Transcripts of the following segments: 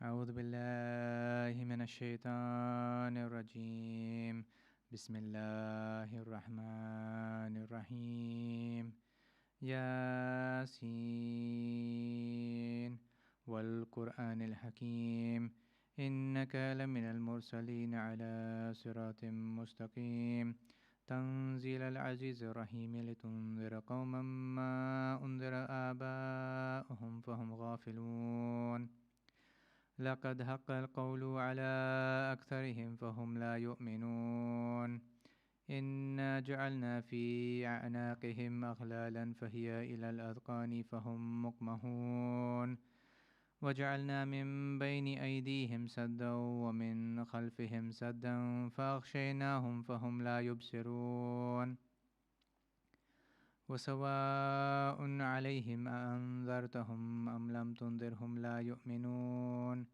أعوذ بالله من الشيطان الرجيم. بسم الله الرحمن الرحيم. ياسين والقرآن الحكيم إنك لمن المرسلين على صراط مستقيم تنزيل العزيز الرحيم لتنذر قوما ما أنذر آباؤهم فهم غافلون. لقد حق القول على أكثرهم فهم لا يؤمنون. إنا جعلنا في أعناقهم أغلالا فهي إلى الأذقان فهم مقمحون. وجعلنا من بين أيديهم سدا ومن خلفهم سدا فأغشيناهم فهم لا يبصرون. وسواء عليهم أأنذرتهم أم لم تنذرهم لا يؤمنون.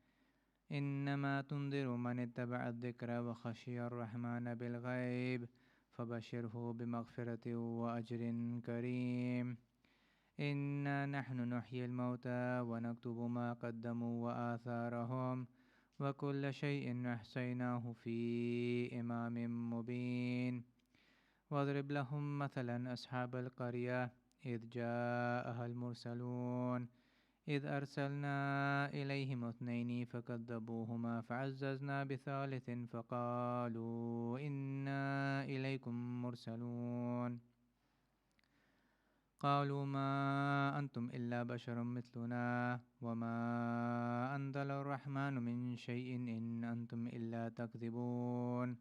إنما تنذر من اتبع الذكر وخشي الرحمن بالغيب فبشره بمغفرة وأجر كريم. إنا نحن نحيي الموتى ونكتب ما قدموا وآثارهم وكل شيء أحصيناه في إمام مبين. واضرب لهم مثلا أصحاب القرية إذ جاءها المرسلون إذ أرسلنا إليهم اثنين فكذبوهما فعززنا بثالث فقالوا إنا إليكم مرسلون. قالوا ما أنتم إلا بشر مثلنا وما أنزل الرحمن من شيء إن أنتم إلا تكذبون.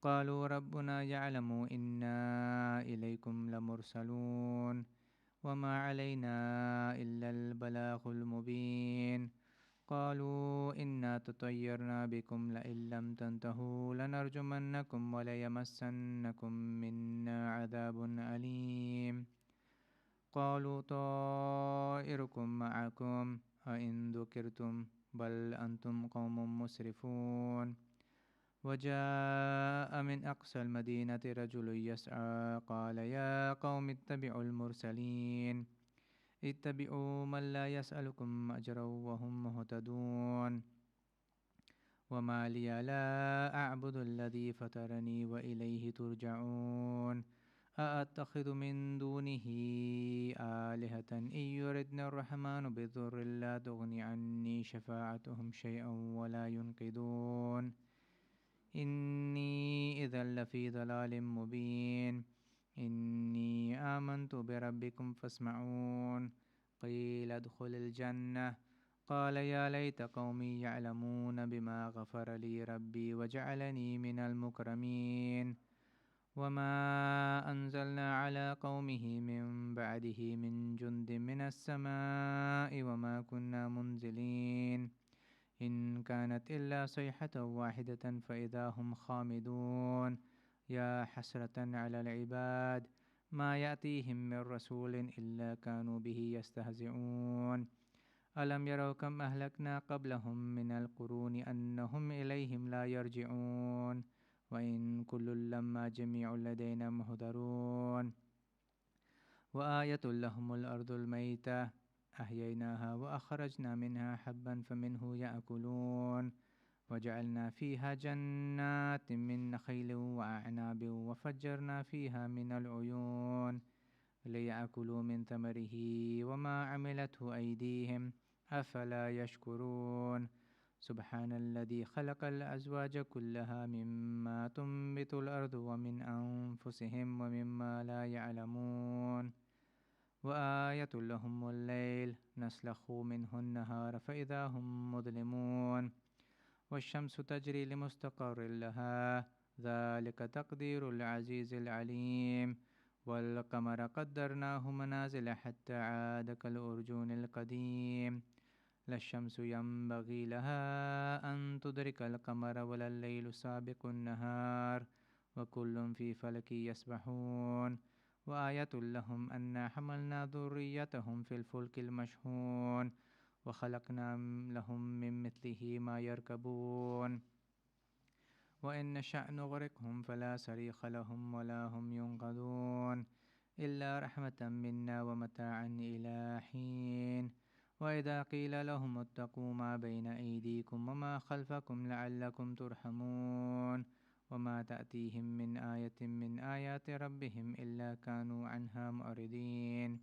قالوا ربنا يعلم إنا إليكم لمرسلون وما علينا إلا البلاغ المبين. قالوا إنا تطيرنا بكم لئن لم تنتهوا لنرجمنكم وليمسنكم منا عذاب أليم. قالوا طائركم معكم أئن ذكرتم بل أنتم قوم مسرفون. وجاء من أقصى المدينة رجل يسعى قال يا قوم اتبعوا المرسلين اتبعوا من لا يسألكم أجرا وهم مهتدون. وما لي لا أعبد الذي فطرني وإليه ترجعون. أأتخذ من دونه آلهة إن يردن الرحمن بضر لا تغني عني شفاعتهم شيئا ولا ينقذون. إني إذا لفي ضلال مبين. إني آمنت بربكم فاسمعون. قيل ادخل الجنة قال يا ليت قومي يعلمون بما غفر لي ربي وجعلني من المكرمين. وما أنزلنا على قومه من بعده من جند من السماء وما كنا منزلين. إن كانت إلا صيحة واحدة فإذا هم خامدون. يا حسرة على العباد ما يأتيهم من رسول إلا كانوا به يستهزئون. ألم يروا كم أهلكنا قبلهم من القرون أنهم إليهم لا يرجعون. وإن كل لما جميع لدينا محضرون. وآية لهم الأرض الميتة أحييناها وأخرجنا منها حبا فمنه يأكلون. وجعلنا فيها جنات من نخيل وأعناب وفجرنا فيها من العيون ليأكلوا من ثمره وما عملته أيديهم أفلا يشكرون. سبحان الذي خلق الأزواج كلها مما تنبت الأرض ومن أنفسهم ومما لا يعلمون. وآية لهم الليل نسلخ منه النهار فإذا هم مظلمون. والشمس تجري لمستقر لها ذلك تقدير العزيز العليم. والقمر قدرناه منازل حتى عاد كالأرجون القديم. لا الشمس ينبغي لها أن تدرك القمر ولا الليل سابق النهار وكل في فلك يسبحون. وآية لهم أنا حملنا ذريتهم في الفلك المشحون وخلقنا لهم من مثله ما يركبون. وإن نشأ نغرقهم فلا صريخ لهم ولا هم ينقذون إلا رحمة منا ومتاعا إلى حين. وإذا قيل لهم اتقوا ما بين أيديكم وما خلفكم لعلكم ترحمون وما تأتيهم من آية من آيات ربهم إلا كانوا عنها معرضين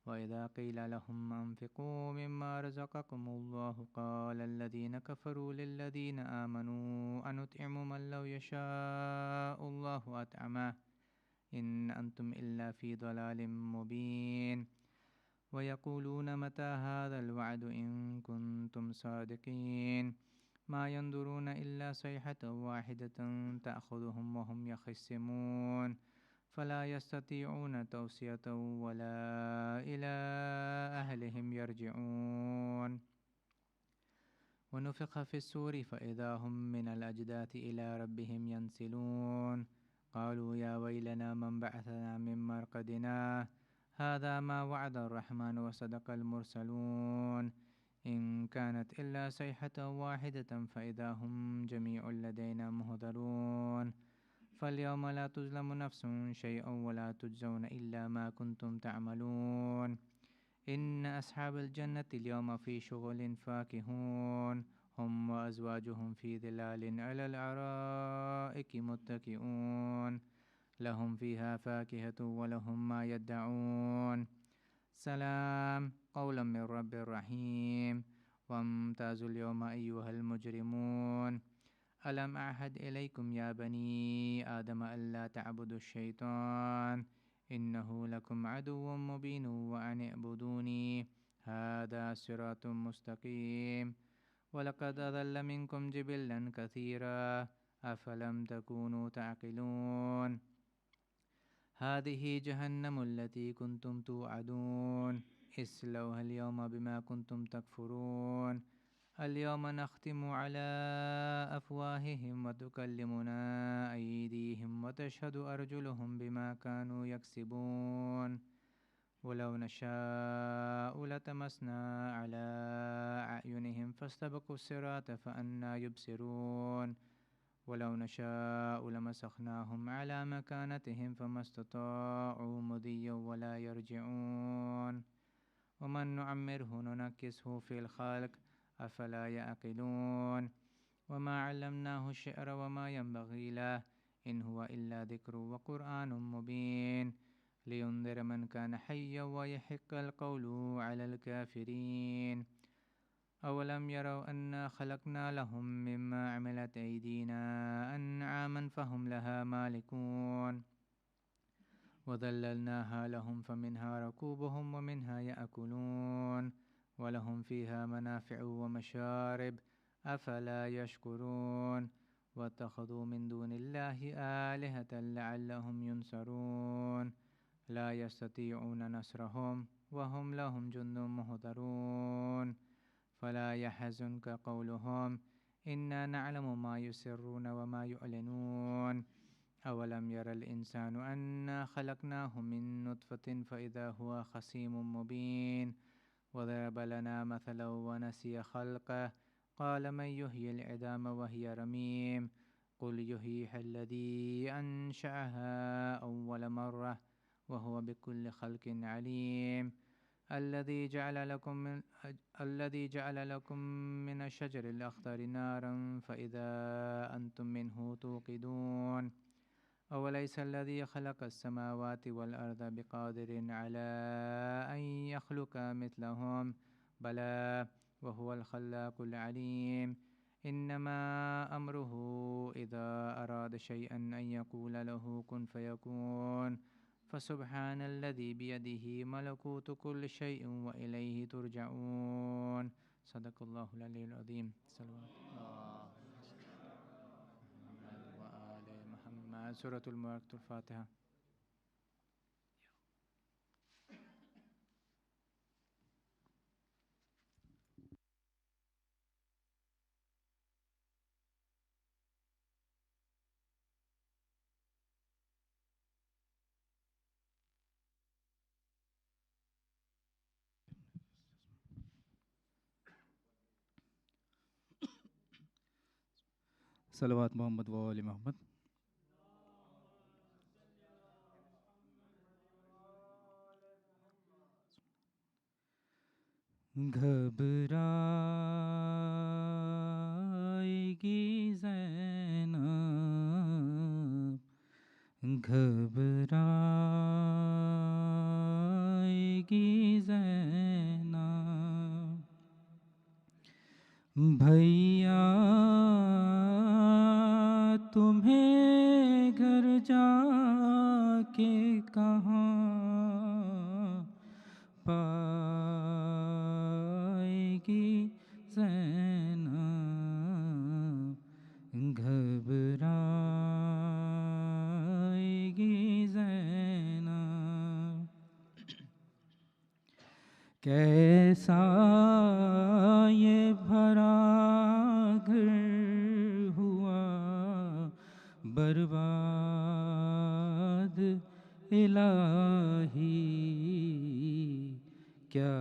وإذا قيل لهم أنفقوا مما رزقكم الله قال الذين كفروا للذين آمنوا أنطعم من لو يشاء الله أطعمه إن أنتم إلا في ضلال مبين ويقولون متى هذا الوعد إن كنتم صادقين ما ينظرون إلا صيحة واحدة تأخذهم وهم يخصمون فلا يستطيعون توصية ولا إلى أهلهم يرجعون ونفخ في السور فإذا هم من الأجداث إلى ربهم ينسلون قالوا يا ويلنا من بعثنا من مرقدنا هذا ما وعد الرحمن وصدق المرسلون إن كانت إلا صيحة واحدة فإذا هم جميع لدينا مهضرون فاليوم لا تظلم نفس شيئا ولا تجزون إلا ما كنتم تعملون إن أصحاب الجنة اليوم في شغل فاكهون هم وأزواجهم في ظلال على الأرائك متكئون لهم فيها فاكهة ولهم ما يدعون سلام قولا من رب رحيم وامتازوا اليوم أيها المجرمون ألم أعهد إليكم يا بني آدم ألا تعبدوا الشيطان إنه لكم عدو مبين وأن اعبدوني هذا صراط مستقيم ولقد أضل منكم جبلا كثيرا أفلم تكونوا تعقلون هذه جهنم التي كنتم توعدون اصلوها اليوم بما كنتم تكفرون اليوم نختم على أفواههم وتكلمنا أيديهم وتشهد أرجلهم بما كانوا يكسبون ولو نشاء لتمسنا على أعينهم فاستبقوا الصراط فأنى يبصرون ولو نشاء لمسخناهم على مكانتهم فما استطاعوا مضيا ولا يرجعون ومن نعمره ننكسه في الخلق أفلا يعقلون وما علمناه الشعر وما ينبغي له إن هو إلا ذكر وقرآن مبين لينذر من كان حيا ويحق القول على الكافرين أولم يروا أنا خلقنا لهم مما عملت أيدينا أنعاما فهم لها مالكون وذللناها لهم فمنها ركوبهم ومنها يأكلون ولهم فيها منافع ومشارب أفلا يشكرون واتخذوا من دون الله آلهة لعلهم ينصرون لا يستطيعون نصرهم وهم لهم جند مهضرون فلا يحزنك قولهم إنا نعلم ما يسرون وما يعلنون أولم ير الإنسان أنا خلقناه من نطفة فإذا هو خصيم مبين وضرب لنا مثلا ونسي خلقه قال من يحيي العظام وهي رميم قل يحييها الذي أنشأها أول مرة وهو بكل خلق عليم الذي جعل لكم من الشجر الأخضر نارا فإذا أنتم منه توقدون أوليس الذي خلق السماوات والأرض بقادر على أن يخلق مثلهم بلى وهو الخلاق العليم إنما أمره إذا أراد شيئا أن يقول له كن فيكون فسبحان الذي بيده ملكوت كل شيء وإليه ترجعون صدق الله العلي العظيم صلوات الله محمد وآل محمد سورة الملك الفاتحة صلوات محمد وآل محمد. घबराएगी ज़ैनब, घबराएगी ज़ैनब। भैया तुम्हें घर जाके कहाँ पाएगी ज़ैनब, घबराएगी ज़ैनब। कैसा ये भरा घर हुआ बर्बाद इलाही, क्या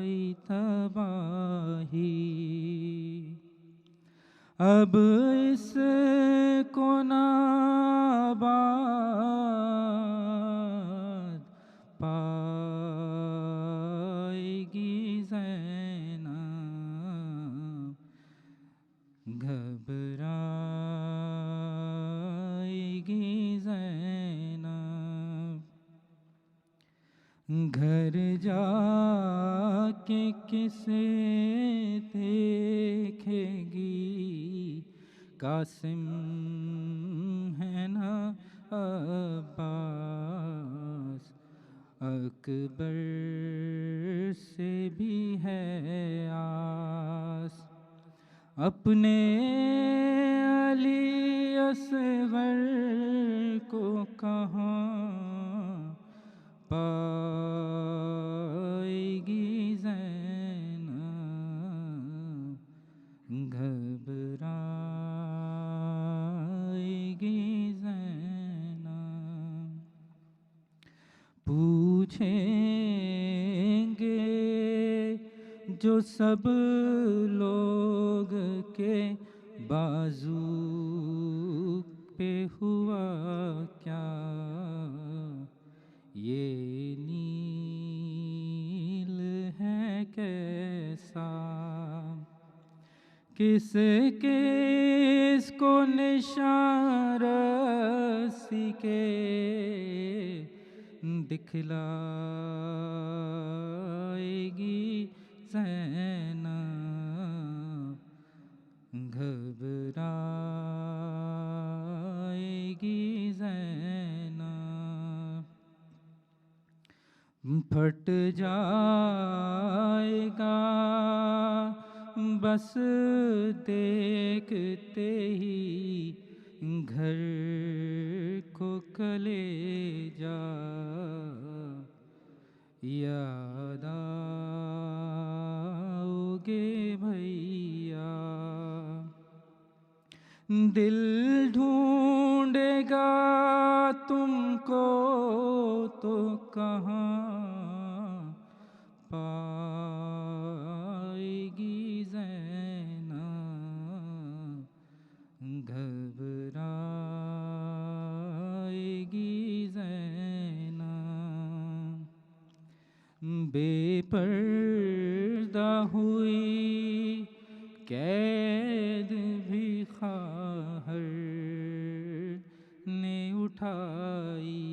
आई तबाही। अब इसको नाबाद पाएगी ज़ैनब, घबराएगी ज़ैनब। घर जाके किसे देखेगी, कासिम है ना अब्बास, अकबर से भी है आस। अपने अली असगर को कहाँ पाएगी ज़ैनब, घबराएगी ज़ैनब। पूछेंगे जो सब लोग के बाजू पे हुआ क्या, ये नील है कैसा। किसके इसको निशान रस्सी के दिखलाएगी ज़ैनब, घबराएगी ज़ैनब। फट जाएगा बस देखते ही घर को कलेजा, याद आओगे भैया। दिल ढूंढेगा तुमको तो कहाँ पाएगी ज़ैनब, घबराएगी ज़ैनब। बेपर्दा हुई कैद भी ख़ाहर ने उठाई,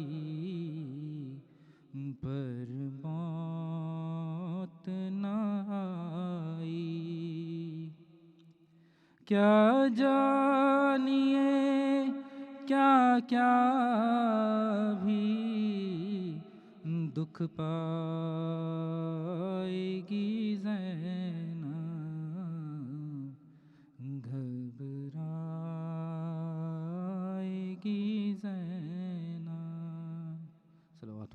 पर मौत न आई। क्या जानिए क्या क्या भी दुख पाएगी ज़ैनब, घबराएगी ज़ैनब। सलावत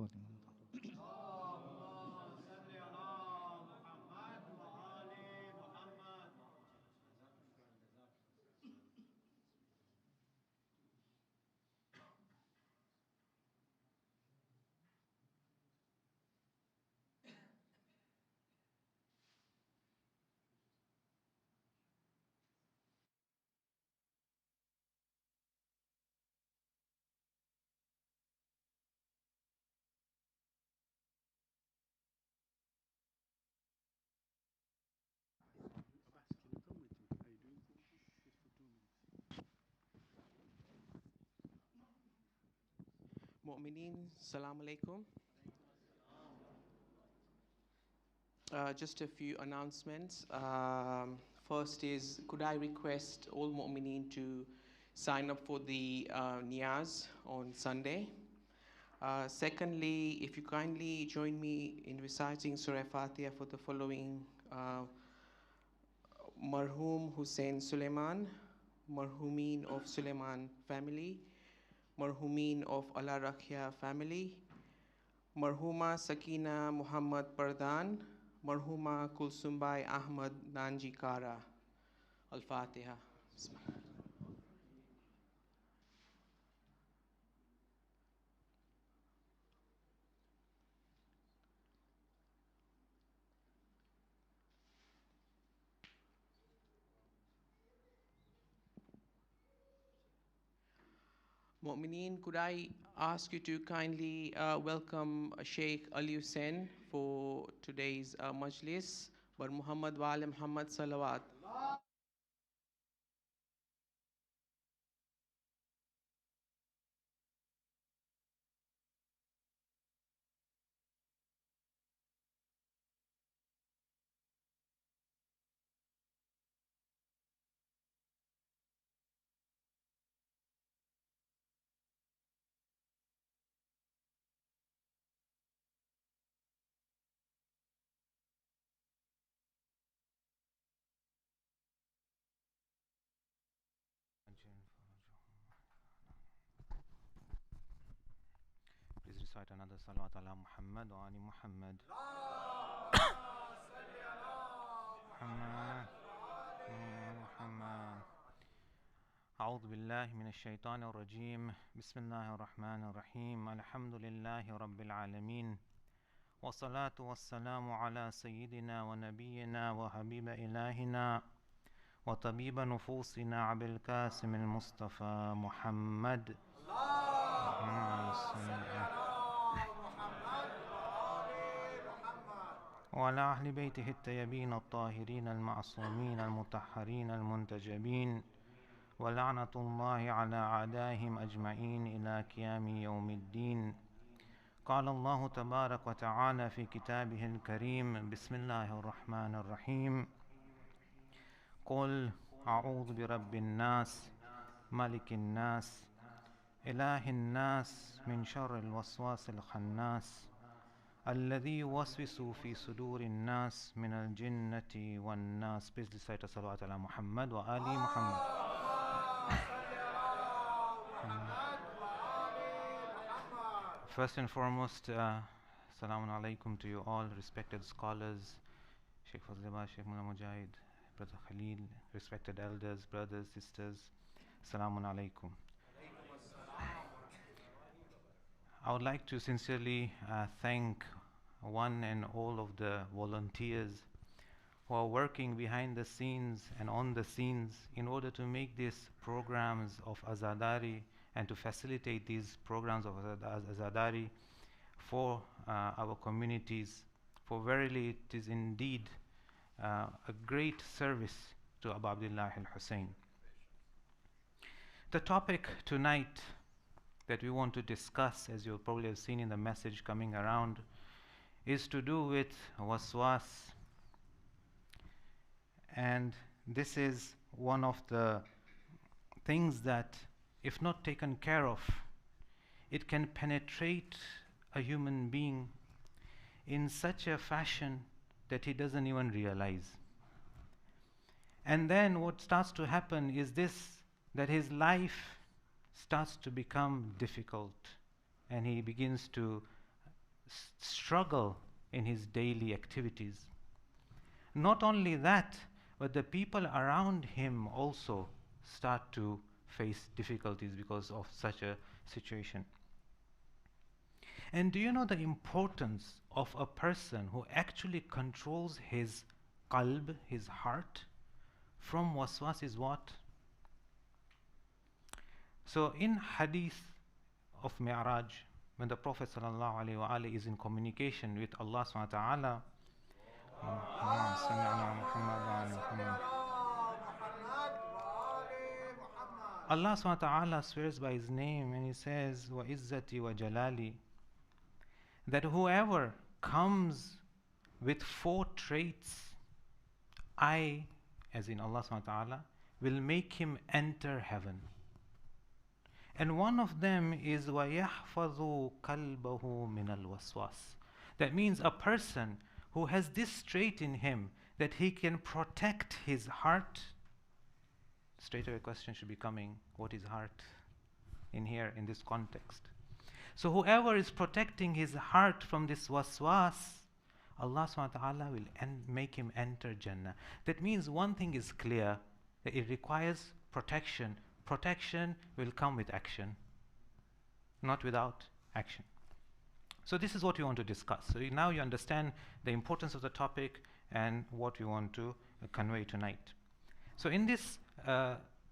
Mu'mineen, Salaam Alaikum. Just a few announcements. First is, could I request all Mu'mineen to sign up for the Niyaz on Sunday? Secondly, if you kindly join me in reciting Surah Fatiha for the following Marhum Hussein Suleiman, Marhumeen of Suleiman family, Marhumeen of Allah Rakhya family, Marhuma Sakina Muhammad Pardhan, Marhuma Kulsumbai Ahmad Nanji Kara. Al-Fatiha. Mu'mineen, could I ask you to kindly welcome Shaykh Allyhussein for today's majlis, Bar Muhammad wa Ali Muhammad Salawat. Please recite another salawat ala Muhammad wa ali Muhammad. Muhammad. Muhammad. أعوذ بالله من الشيطان الرجيم. بسم الله الرحمن الرحيم. الحمد لله رب العالمين. والصلاة والسلام على سيدنا ونبينا وحبيب إلهنا وطبيب نفوسنا أبي القاسم المصطفى محمد. وعلى أهل بيته الطيبين الطاهرين المعصومين المطهرين المنتجبين ولعنة الله على أعدائهم أجمعين إلى قيام يوم الدين. قال الله تبارك وتعالى في كتابه الكريم: بسم الله الرحمن الرحيم. قل أعوذ برب الناس ملك الناس إله الناس من شر الوسواس الخناس الذي يوسوس في صدور الناس من الجنة والناس. Please recite salawat ala Muhammad wa ali Muhammad. First and foremost, Assalamu alaikum to you all, respected scholars, Sheikh Fazliba, Sheikh Mullah Mujahid, Brother Khalil, respected elders, brothers, sisters, Assalamu alaikum. I would like to sincerely thank one and all of the volunteers who are working behind the scenes and on the scenes in order to make these programs of Azadari and to facilitate these programs of Azadari for our communities. For verily it is indeed a great service to Abu Abdullah al-Hussein. The topic tonight that we want to discuss, as you probably have seen in the message coming around, is to do with Waswaas. And this is one of the things that, if not taken care of, it can penetrate a human being in such a fashion that he doesn't even realize. And then what starts to happen is this, that his life starts to become difficult and he begins to struggle in his daily activities. Not only that, but the people around him also start to face difficulties because of such a situation. And do you know the importance of a person who actually controls his qalb, his heart, from waswas is what? So in hadith of Mi'raj, when the Prophet ﷺ is in communication with Allah subhanahu wa ta'ala, Allah subhanahu wa ta'ala swears by His name and He says, wa izzati wa jalali, that whoever comes with 4 traits, I, as in Allah subhanahu wa ta'ala, will make him enter heaven. And one of them is وَيَحْفَظُ قَلْبَهُ مِنَ الْوَسْوَاسِ. That means a person who has this trait in him, that he can protect his heart. Straight away question should be coming, what is heart in here, in this context? So whoever is protecting his heart from this waswas, Allah subhanahu wa ta'ala will make him enter Jannah. That means one thing is clear, that it requires protection. Protection will come with action, not without action. So this is what we want to discuss. So now you understand the importance of the topic and what we want to convey tonight. So in this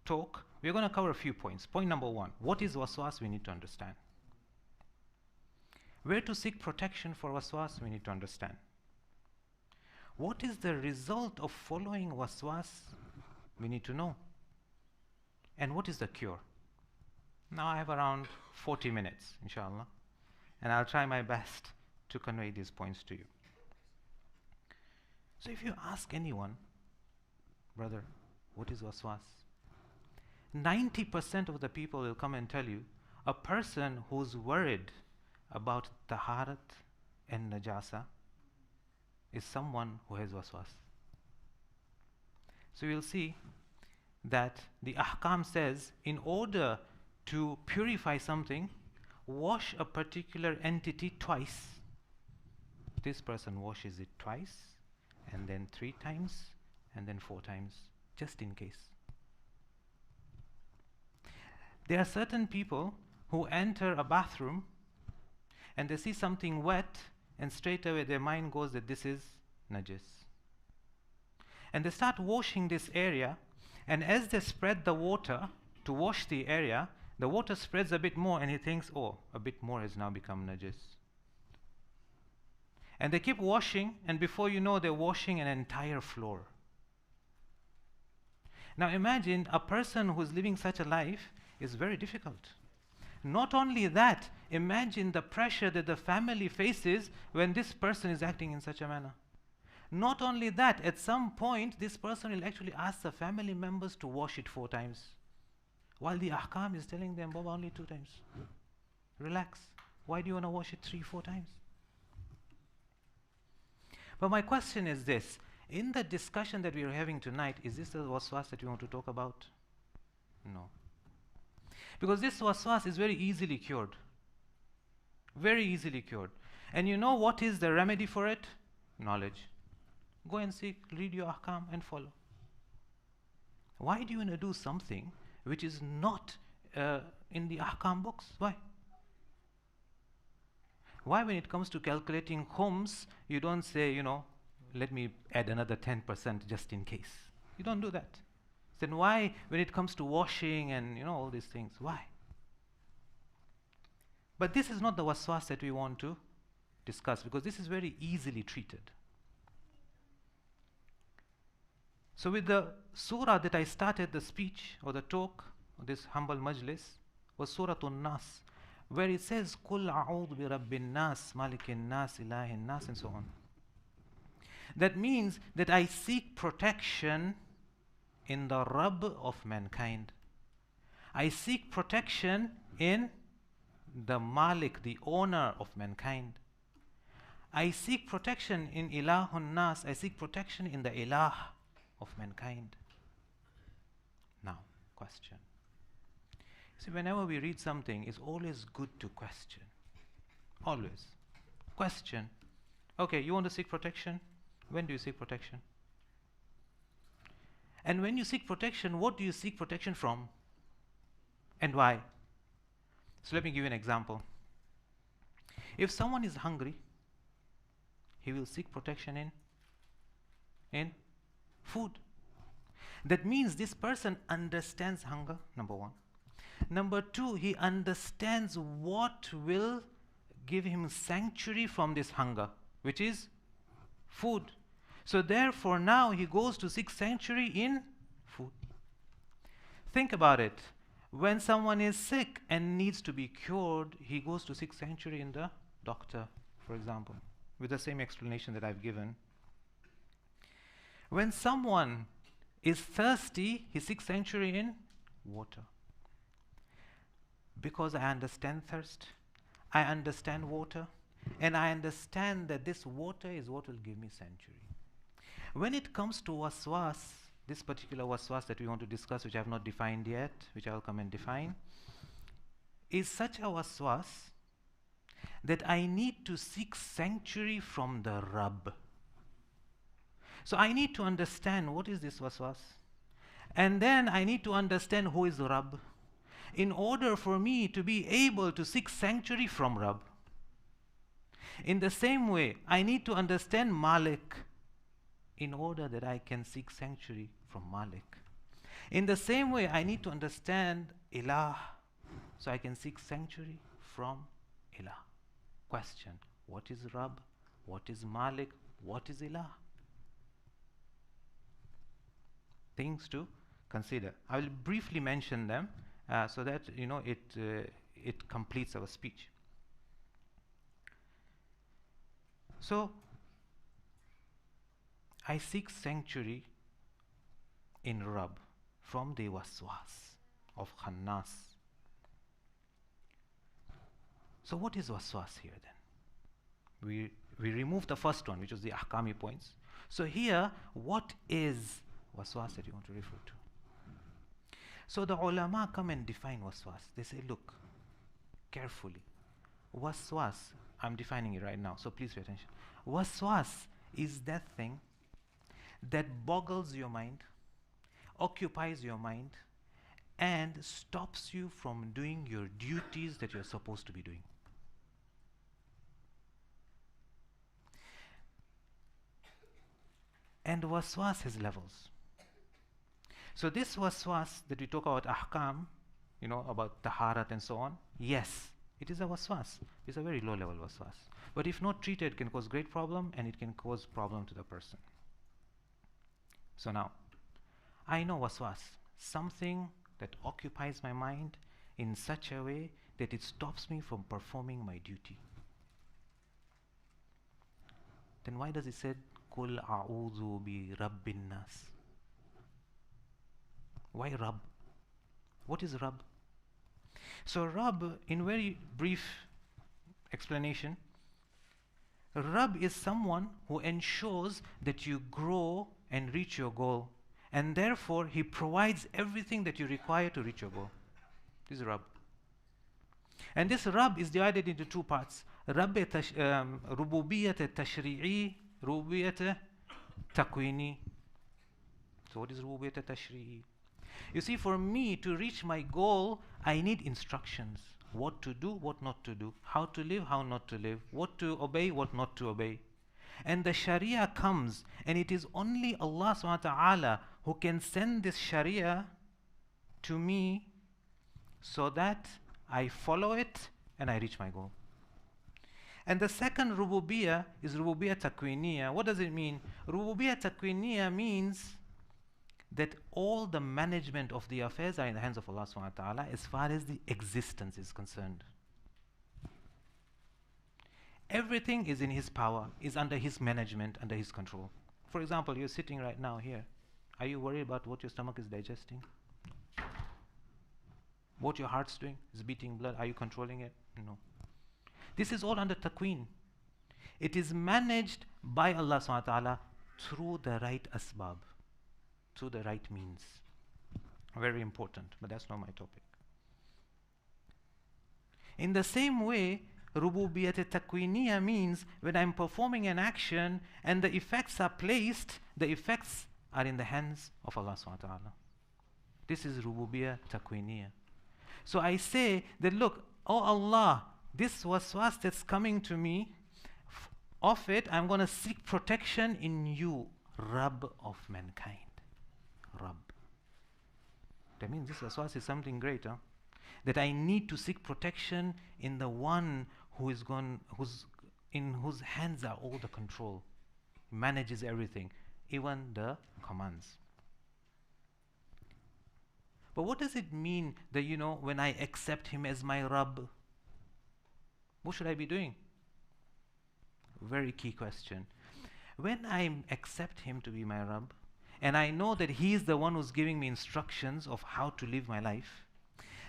talk, we're going to cover a few points. Point number 1, what is waswas? We need to understand. Where to seek protection for waswas? We need to understand. What is the result of following waswas? We need to know. And what is the cure? Now I have around 40 minutes, inshallah, and I'll try my best to convey these points to you. So if you ask anyone, brother, what is waswas? 90% of the people will come and tell you, a person who's worried about taharat and najasa is someone who has waswas. So you'll see that the ahkam says, in order to purify something, wash a particular entity twice. This person washes it twice, and then 3 times, and then 4 times, just in case. There are certain people who enter a bathroom and they see something wet, and straight away their mind goes that this is najis. And they start washing this area, and as they spread the water to wash the area, the water spreads a bit more, and he thinks, oh, a bit more has now become najis. And they keep washing, and before you know, they're washing an entire floor. Now imagine a person who's living such a life is very difficult. Not only that, imagine the pressure that the family faces when this person is acting in such a manner. Not only that, at some point, this person will actually ask the family members to wash it 4 times, while the ahkam is telling them, Baba, only 2 times. Relax. Why do you want to wash it 3-4 times? But my question is this, in the discussion that we are having tonight, is this the waswas that we want to talk about? No. Because this waswas is very easily cured. Very easily cured. And you know what is the remedy for it? Knowledge. Go and seek, read your ahkam and follow. Why do you want to do something which is not in the ahkam books? Why? Why when it comes to calculating khums, you don't say, let me add another 10% just in case. You don't do that. Then why, when it comes to washing and all these things, why? But this is not the waswas that we want to discuss, because this is very easily treated. So with the surah that I started the speech or the talk, or this humble majlis, was Surah An-Nas, where it says, Qul a'udhu bi rabbin nas, malikin nas, ilahin nas, and so on. That means that I seek protection in the Rabb of mankind. I seek protection in the Malik, the owner of mankind. I seek protection in Ilahun Nas. I seek protection in the Ilah of mankind. Now, question. See, whenever we read something, it's always good to question. Always. Question. Okay, you want to seek protection? When do you seek protection? And when you seek protection, what do you seek protection from? And why? So let me give you an example. If someone is hungry, he will seek protection in food. That means this person understands hunger, number 1. Number 2, he understands what will give him sanctuary from this hunger, which is food. So therefore now he goes to seek sanctuary in food. Think about it. When someone is sick and needs to be cured, he goes to seek sanctuary in the doctor, for example, with the same explanation that I've given. When someone is thirsty, he seeks sanctuary in water. Because I understand thirst, I understand water, and I understand that this water is what will give me sanctuary. When it comes to waswas, this particular waswas that we want to discuss, which I have not defined yet, which I will come and define, is such a waswas that I need to seek sanctuary from the Rabb. So I need to understand what is this waswas, and then I need to understand who is Rabb in order for me to be able to seek sanctuary from Rabb. In the same way, I need to understand Malik in order that I can seek sanctuary from Malik. In the same way, I need to understand Ilah so I can seek sanctuary from Ilah. Question: what is Rabb? What is Malik? What is Ilah? Things to consider. I will briefly mention them so that it completes our speech. So I seek sanctuary in Rabb from the waswas of Khannas. So what is waswas here then? We remove the first one, which was the ahkami points. So here, what is waswas that you want to refer to? So the ulama come and define waswas. They say, look, carefully. Waswas, I'm defining it right now, so please pay attention. Waswas is that thing that boggles your mind, occupies your mind, and stops you from doing your duties that you're supposed to be doing. And waswas has levels. So this waswas that we talk about ahkam, about taharat and so on, yes, it is a waswas. It's a very low level waswas. But if not treated, it can cause great problem, and it can cause problem to the person. So now, I know waswas, something that occupies my mind in such a way that it stops me from performing my duty. Then why does it say, Kul a'udhu bi rabbin nas? Why Rabb? What is Rabb? So Rabb, in very brief explanation, Rabb is someone who ensures that you grow and reach your goal, and therefore he provides everything that you require to reach your goal. This is Rabb. And this Rabb is divided into two parts: Rububiyyat tashri'i, Rububiyyat takwini. So what is Rububiyyat tashri'i? You see, for me to reach my goal, I need instructions. What to do, what not to do, how to live, how not to live, what to obey, what not to obey. And the Sharia comes, and it is only Allah subhanahu wa ta'ala who can send this Sharia to me so that I follow it and I reach my goal. And the second rububiyyah is rububiyyah takwiniya. What does it mean? Rububiyyah takwiniya means that all the management of the affairs are in the hands of Allah subhanahu wa ta'ala as far as the existence is concerned. Everything is in His power, is under His management, under His control. For example, you're sitting right now here. Are you worried about what your stomach is digesting? What your heart's doing? Is beating blood? Are you controlling it? No. This is all under taqween. It is managed by Allah subhanahu wa ta'ala through the right asbab, through the right means. Very important, but that's not my topic. In the same way, Rububiyyat takwiniya means when I'm performing an action and the effects are placed, the effects are in the hands of Allah subhanahu wa ta'ala. This is Rububiyyat takwiniya. So I say that, look, oh Allah, this waswas that's coming to me, of it I'm going to seek protection in you, Rabb of mankind. Rabb. That means this waswas is something greater. That I need to seek protection in the one in whose hands are all the control. He manages everything, even the commands. But what does it mean that, when I accept him as my Rabb? What should I be doing? Very key question. When I accept him to be my Rabb, and I know that he is the one who's giving me instructions of how to live my life,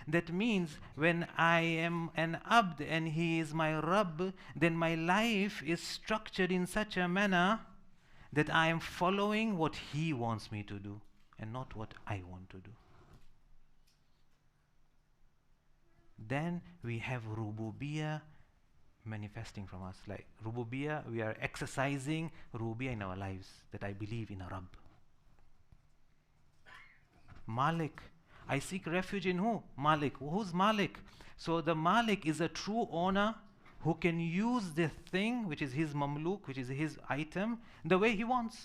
that means when I am an Abd and he is my Rabb, then my life is structured in such a manner that I am following what he wants me to do and not what I want to do. Then we have Rububiyyah manifesting from us. Like Rububiyyah, we are exercising Rububiyyah in our lives, that I believe in a Rabb. Malik, I seek refuge in who? Malik. Who's Malik? So the Malik is a true owner who can use the thing, which is his mamluk, which is his item, the way he wants.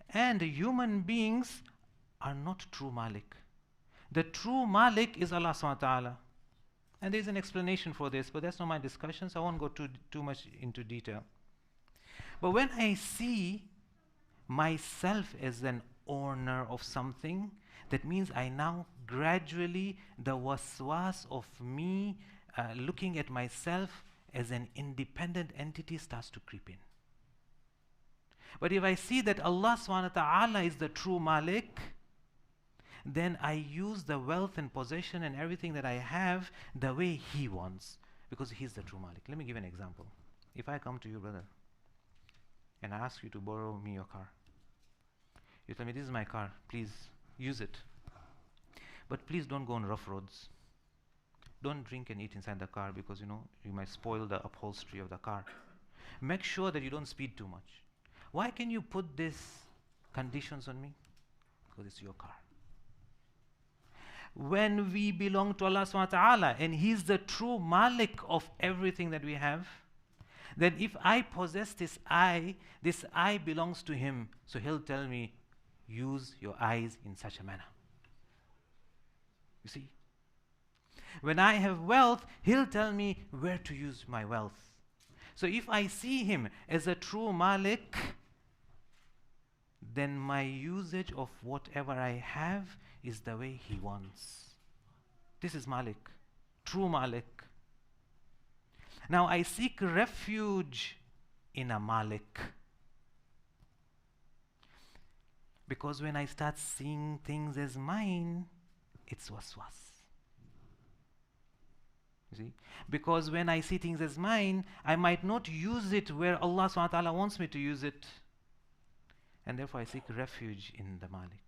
And human beings are not true Malik. The true Malik is Allah subhanahu wa ta'ala. And there's an explanation for this, but that's not my discussion, so I won't go too much into detail. But when I see myself as an owner of something, that means I now gradually, the waswaas of me looking at myself as an independent entity starts to creep in. But if I see that Allah subhanahu wa ta'ala is the true Malik, then I use the wealth and possession and everything that I have the way he wants, because he's the true Malik. Let me give an example. If I come to you, brother, and I ask you to borrow me your car, you tell me, this is my car, please use it. But please don't go on rough roads. Don't drink and eat inside the car, because you might spoil the upholstery of the car. Make sure that you don't speed too much. Why can you put these conditions on me? Because it's your car. When we belong to Allah subhanahu wa ta'ala and he's the true Malik of everything that we have, then if I possess this eye belongs to him. So he'll tell me, use your eyes in such a manner. You see? When I have wealth, he'll tell me where to use my wealth. So if I see him as a true Malik, then my usage of whatever I have is the way he wants. This is Malik, true Malik. Now I seek refuge in a Malik, because when I start seeing things as mine, it's waswas. You see? Because when I see things as mine, I might not use it where Allah subhanahu wa ta'ala wants me to use it. And therefore I seek refuge in the Malik.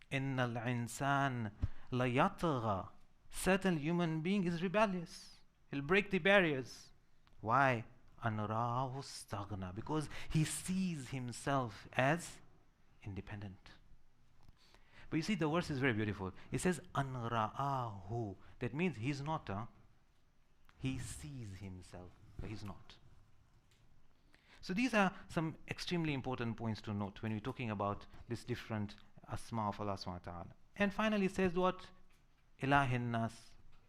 Innal insan la yatgha. Certain human being is rebellious. He'll break the barriers. Why? An ra'ahu staghna. Because he sees himself as independent. But you see, the verse is very beautiful. It says an ra'ahu. That means he's not. He sees himself, but he's not. So these are some extremely important points to note when we're talking about this different asma of Allah subhanahu wa ta'ala. And finally it says what? Ilahin nas.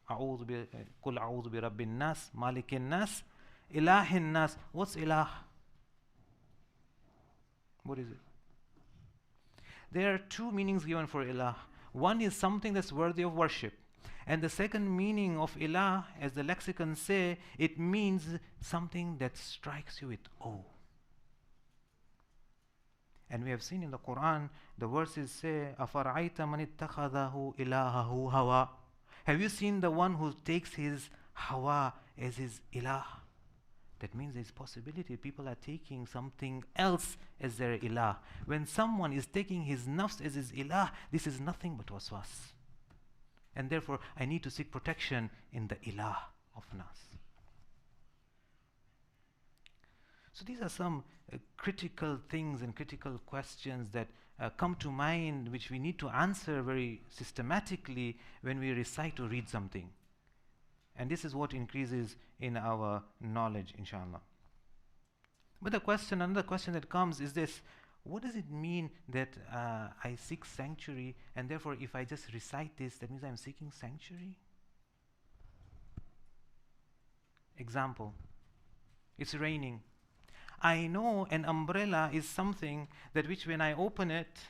Kul a'udhu bi rabbin nas, malikin nas, ilahin nas. What's ilah? What is it? There are two meanings given for ilah. One is something that's worthy of worship. And the second meaning of ilah, as the lexicons say, it means something that strikes you with awe. And we have seen in the Quran, the verses say, أَفَرَعَيْتَ مَنِ اتَّخَذَهُ إِلَهَهُ هَوَى. Have you seen the one who takes his hawa as his ilah? That means there's possibility people are taking something else as their ilah. When someone is taking his nafs as his ilah, this is nothing but waswas. And therefore, I need to seek protection in the ilah of nas. So these are some critical things and critical questions that come to mind, which we need to answer very systematically when we recite or read something. And this is what increases in our knowledge, inshallah. But another question that comes is this: what does it mean that I seek sanctuary, and therefore if I just recite this, that means I'm seeking sanctuary? Example, it's raining. I know an umbrella is something that which when I open it,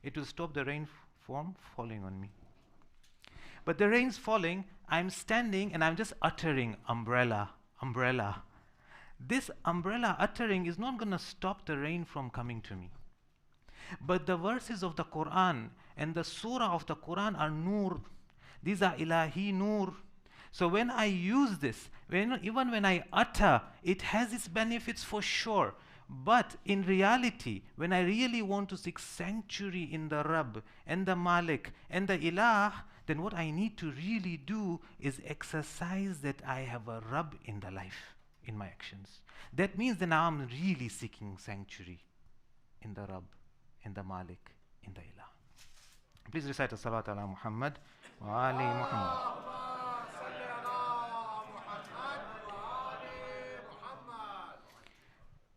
It will stop the rain from falling on me. But the rain's falling, I'm standing and I'm just uttering umbrella, umbrella. This umbrella uttering is not going to stop the rain from coming to me. But the verses of the Quran and the surah of the Quran are nur. These are ilahi nur. So when I use this, even when I utter, it has its benefits for sure. But in reality, when I really want to seek sanctuary in the Rabb and the Malik and the Ilah, then what I need to really do is exercise that I have a Rabb in the life, in my actions. That means that now I'm really seeking sanctuary in the Rabb, in the Malik, in the Ilah. Please recite a salawat ala Muhammad wa ali Muhammad.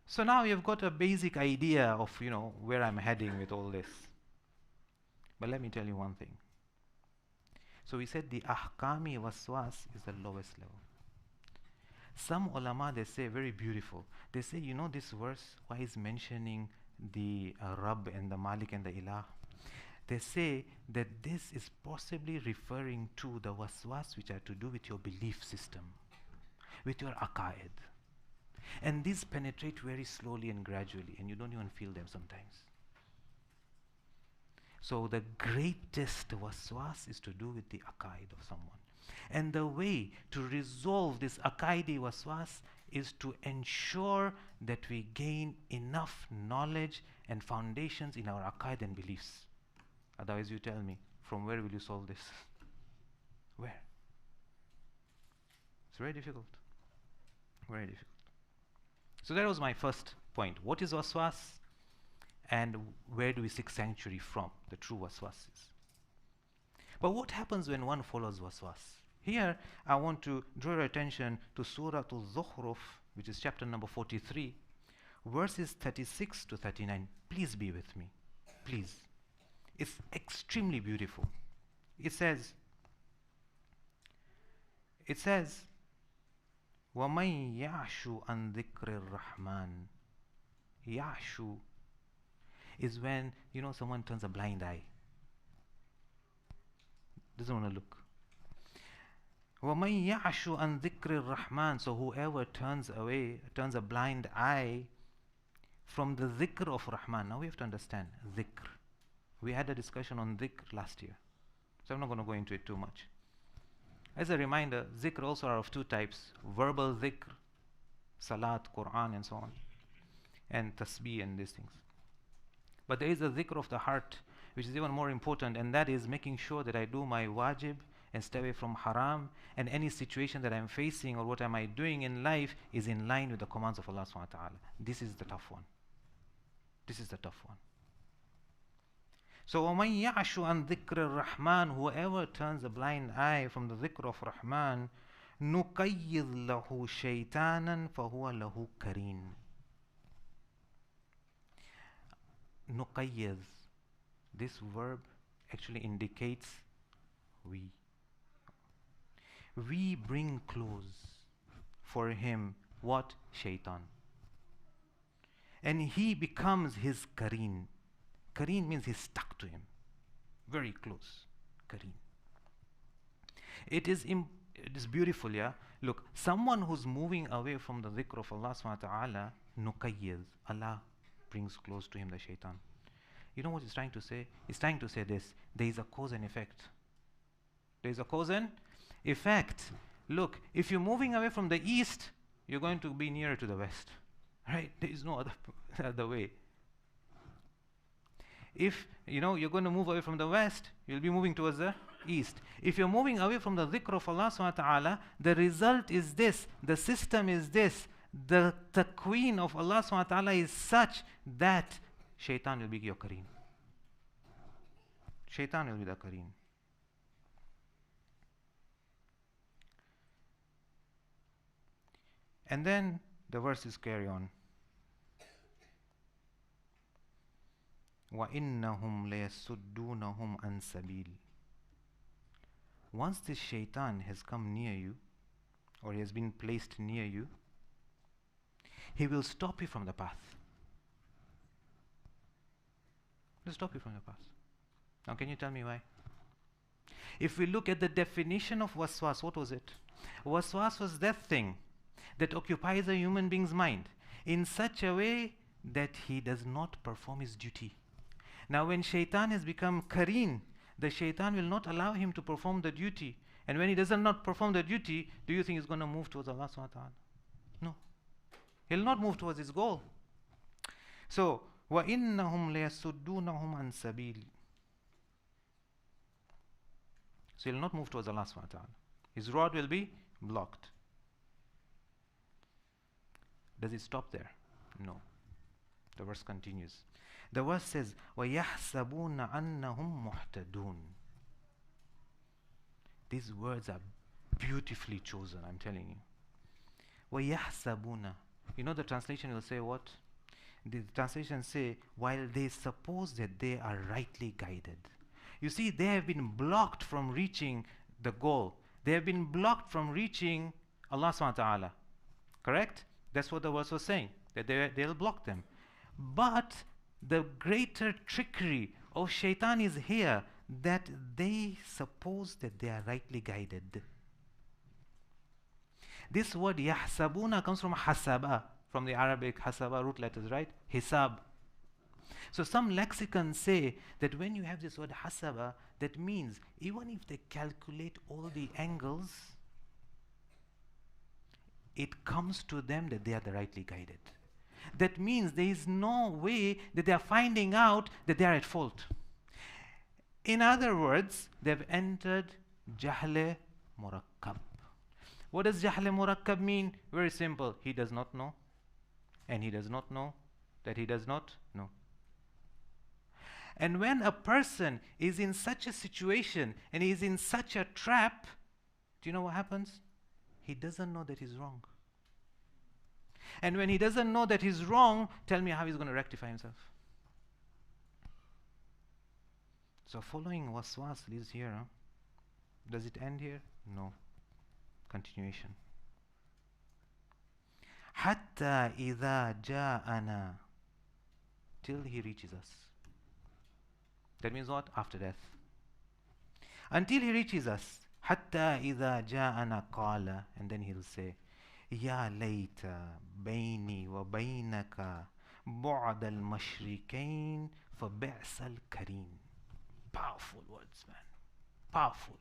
So now you've got a basic idea of, where I'm heading with all this. But let me tell you one thing. So we said the ahkami waswas is the lowest level. Some ulama, they say, very beautiful. They say, this verse, why is mentioning the Rabb and the Malik and the Ilah? They say that this is possibly referring to the waswas which are to do with your belief system, with your aqaid. And these penetrate very slowly and gradually, and you don't even feel them sometimes. So the greatest waswas is to do with the aqaid of someone. And the way to resolve this aqaidi waswas is to ensure that we gain enough knowledge and foundations in our aqaid and beliefs. Otherwise, you tell me, from where will you solve this? Where? It's very difficult. Very difficult. So that was my first point. What is waswas? And where do we seek sanctuary from? The true waswases. But what happens when one follows waswas? Here, I want to draw your attention to Surah Al-Zukhruf, which is chapter number 43, verses 36 to 39. Please be with me. Please. It's extremely beautiful. It says, وَمَنْ يَعْشُ عَنْ ذِكْرِ الرَّحْمَنِ. Ya'shu is when, someone turns a blind eye. Doesn't want to look. وَمَنْ يَعْشُ عَنْ ذِكْرِ الرَّحْمَنِ. So whoever turns a blind eye from the dhikr of Rahman. Now we have to understand dhikr. We had a discussion on dhikr last year, so I'm not going to go into it too much. As a reminder, zikr also are of two types: verbal zikr, salat, Quran, and so on, and tasbih and these things. But there is a zikr of the heart, which is even more important, and that is making sure that I do my wajib and stay away from haram, and any situation that I'm facing or what am I doing in life is in line with the commands of Allah subhanahu wa ta'ala. This is the tough one. This is the tough one. So وَمَنْ يَعْشُ عَنْ ذِكْرِ الرَّحْمَنِ. Whoever turns a blind eye from the dhikr of Rahman, نُقَيِّضْ لَهُ شَيْطَانًا فَهُوَ لَهُ كَرِينٌ. نُقَيِّض. This verb actually indicates we. We bring close for him what? Shaitan. And he becomes his kareen. Kareen means he's stuck to him. Very close. Kareen. It is beautiful, yeah? Look, someone who's moving away from the dhikr of Allah subhanahu wa ta'ala, nuqayyid. Allah brings close to him the shaitan. You know what he's trying to say? He's trying to say this. There is a cause and effect. There is a cause and effect. Look, if you're moving away from the east, you're going to be nearer to the west. Right? There is no other way. If you're going to move away from the west, you'll be moving towards the east. If you're moving away from the dhikr of Allah subhanahu wa ta'ala, the result is this, the system is this, the taqween of Allah subhanahu wa ta'ala is such that shaitan will be your kareen. Shaitan will be the kareen. And then the verses carry on. وَإِنَّهُمْ لَيَسُدُّونَهُمْ عَنْ سَبِيلٍ. Once this shaitan has come near you, or he has been placed near you, he will stop you from the path. It'll stop you from your past. Now can you tell me why? If we look at the definition of waswas, what was it? Waswas was that thing that occupies a human being's mind in such a way that he does not perform his duty. Now when shaitan has become kareen, the shaitan will not allow him to perform the duty. And when he does not perform the duty, do you think he's going to move towards Allah subhanahu wa ta'ala? No. He'll not move towards his goal. So, وَإِنَّهُمْ لَيَسُدُّونَهُمْ عَنْ سَبِيلِ. So he'll not move towards Allah subhanahu wa ta'ala. His road will be blocked. Does it stop there? No. The verse continues. The verse says, وَيَحْسَبُونَ أَنَّهُمْ مُحْتَدُونَ. These words are beautifully chosen, I'm telling you. وَيَحْسَبُونَ. You know the translation will say what? The translation say, while they suppose that they are rightly guided. You see, they have been blocked from reaching the goal. They have been blocked from reaching Allah subhanahu wa ta'ala. Correct? That's what the verse was saying, that they'll block them. But the greater trickery of shaitan is here, that they suppose that they are rightly guided. This word yahsabuna comes from hasaba, from the Arabic hasaba root letters, right? Hisab. So some lexicons say that when you have this word hasaba, that means even if they calculate all the angles, it comes to them that they are the rightly guided. That means there is no way that they are finding out that they are at fault. In other words, they have entered jahle murakkab. What does jahle murakkab mean? Very simple. He does not know, and he does not know that he does not know. And when a person is in such a situation and he is in such a trap, do you know what happens? He doesn't know that he's wrong. And when he doesn't know that he's wrong, tell me how he's going to rectify himself. So following waswas is here. Huh? Does it end here? No. Continuation. Hatta idha ja'ana, till he reaches us. That means what? After death. Until he reaches us. Hatta idha ja'ana qala, and then he'll say, Ya layta bayni wa baynaka bu'd al-mashriqain fa bi'sa al-kareen. Powerful words, man. Powerful.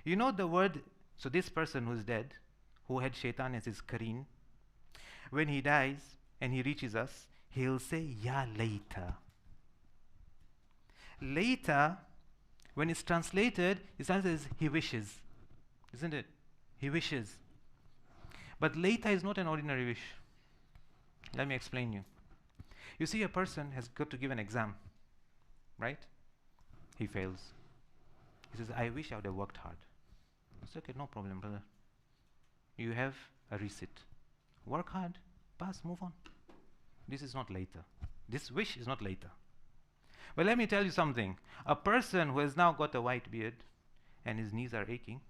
You know the word, so this person who's dead, who had shaitan as his kareen, when he dies and he reaches us, he'll say, Ya layta. Later, when it's translated, it says he wishes. Isn't it? He wishes. But later is not an ordinary wish. Let me explain you. You see, a person has got to give an exam, right? He fails. He says, I wish I would have worked hard. It's okay, no problem, brother. You have a receipt. Work hard, pass, move on. This is not later. This wish is not later. But let me tell you something. A person who has now got a white beard and his knees are aching,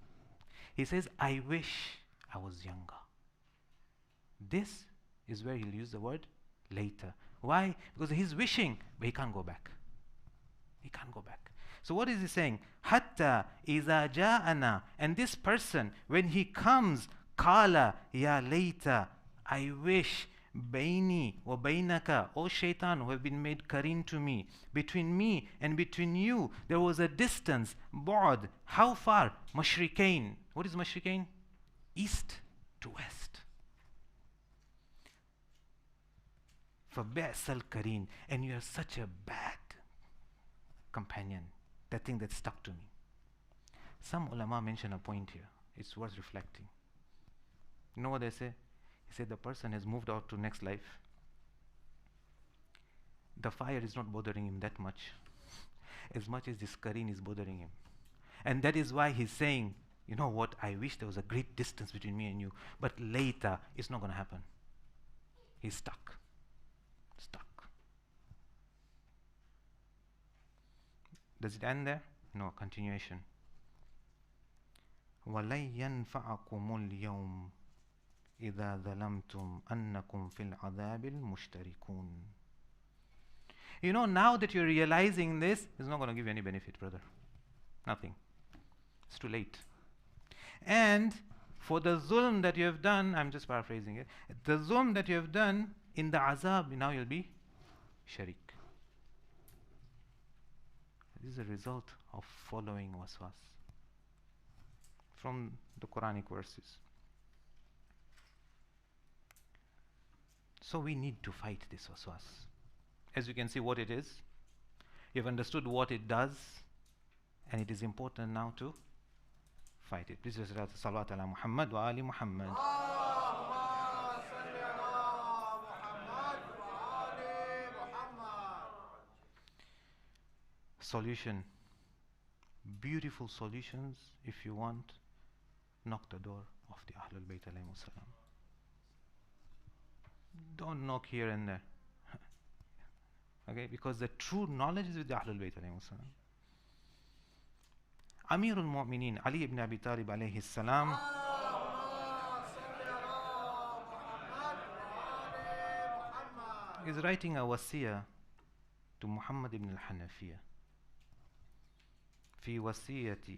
he says, I wish I was younger. This is where he'll use the word later. Why? Because he's wishing, but he can't go back. He can't go back. So what is he saying? Hatta iza ja'ana. And this person, when he comes, qala ya layta, I wish Baini wa bainaka, O shaitan, who have been made kareen to me, between me and between you there was a distance, bu'd. How far? Mashriqain. What is mashriqain? East to west. For bi'sal kareen, and you are such a bad companion. That thing that stuck to me. Some ulama mention a point here. It's worth reflecting. You know what they say? He said the person has moved out to next life. The fire is not bothering him that much as this kareen is bothering him. And that is why he's saying, you know what, I wish there was a great distance between me and you, but later it's not going to happen. He's stuck. Stuck. Does it end there? No, continuation. وَلَن يَنْفَعَكُمُ الْيَوْمِ إِذَا ظَلَمْتُمْ أَنَّكُمْ فِي الْعَذَابِ الْمُشْتَرِكُونَ. You know, now that you're realizing this, it's not going to give you any benefit, brother. Nothing. It's too late. And for the zulm that you have done, I'm just paraphrasing it, the zulm that you have done in the azab, now you'll be sharik. This is a result of following waswas from the Quranic verses. So we need to fight this waswas. As you can see what it is, you've understood what it does, and it is important now to fight it. Please recite Salawat ala Muhammad wa Ali Muhammad. Solution. Beautiful solutions. If you want, knock the door of the Ahlul Bayt alayhimus salam. Don't knock here and there. Okay, because the true knowledge is with the Ahlul Bayt alayhimus salam. Amirul Mu'mineen Ali ibn Abi Talib alayhi salam is writing a wasiyah to Muhammad ibn al-Hanafiya. في وصية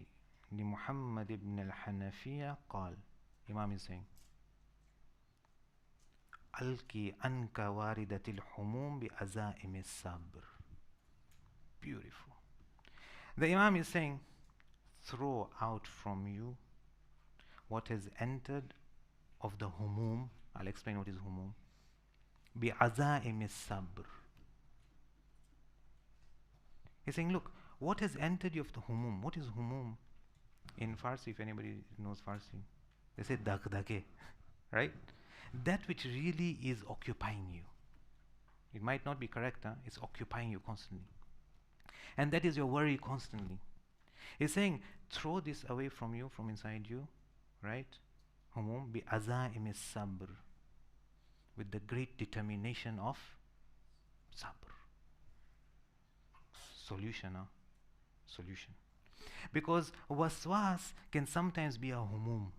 لمحمد بن الحنفية قال, Imam is saying, ألقي أنك واردة الحموم بأزائم الصبر. Beautiful. The Imam is saying, throw out from you what has entered of the humum. I'll explain what is humum. بأزائم الصبر. He's saying, look, what has entered you of the humum? What is humum? In Farsi, if anybody knows Farsi, they say dagdage, right? That which really is occupying you. It might not be correct, huh? It's occupying you constantly. And that is your worry constantly. He's saying, throw this away from you, from inside you, right? Humum bi azaim sabr, with the great determination of sabr. Solution, huh? Solution. Because waswas can sometimes be a humum.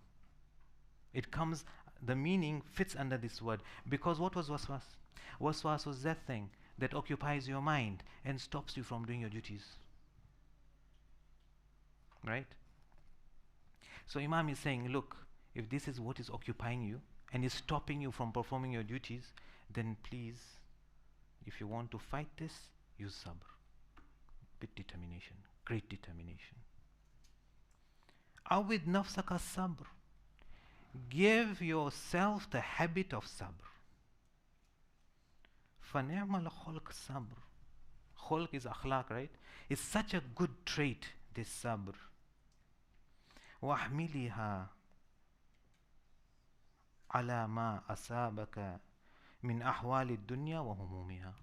It comes, the meaning fits under this word. Because what was waswas? Waswas was that thing that occupies your mind and stops you from doing your duties. Right? So Imam is saying, look, if this is what is occupying you and is stopping you from performing your duties, then please, if you want to fight this, use sabr. With determination, great determination. Awid nafsaka sabr. Give yourself the habit of sabr. فَنِعْمَ الْخُلْقِ sabr. Khulq is akhlaq, right? It's such a good trait, this sabr. وَاحْمِلِهَا عَلَى مَا أَصَابَكَ مِنْ أَحْوَالِ الدُّنْيَا وَهُمُومِهَا.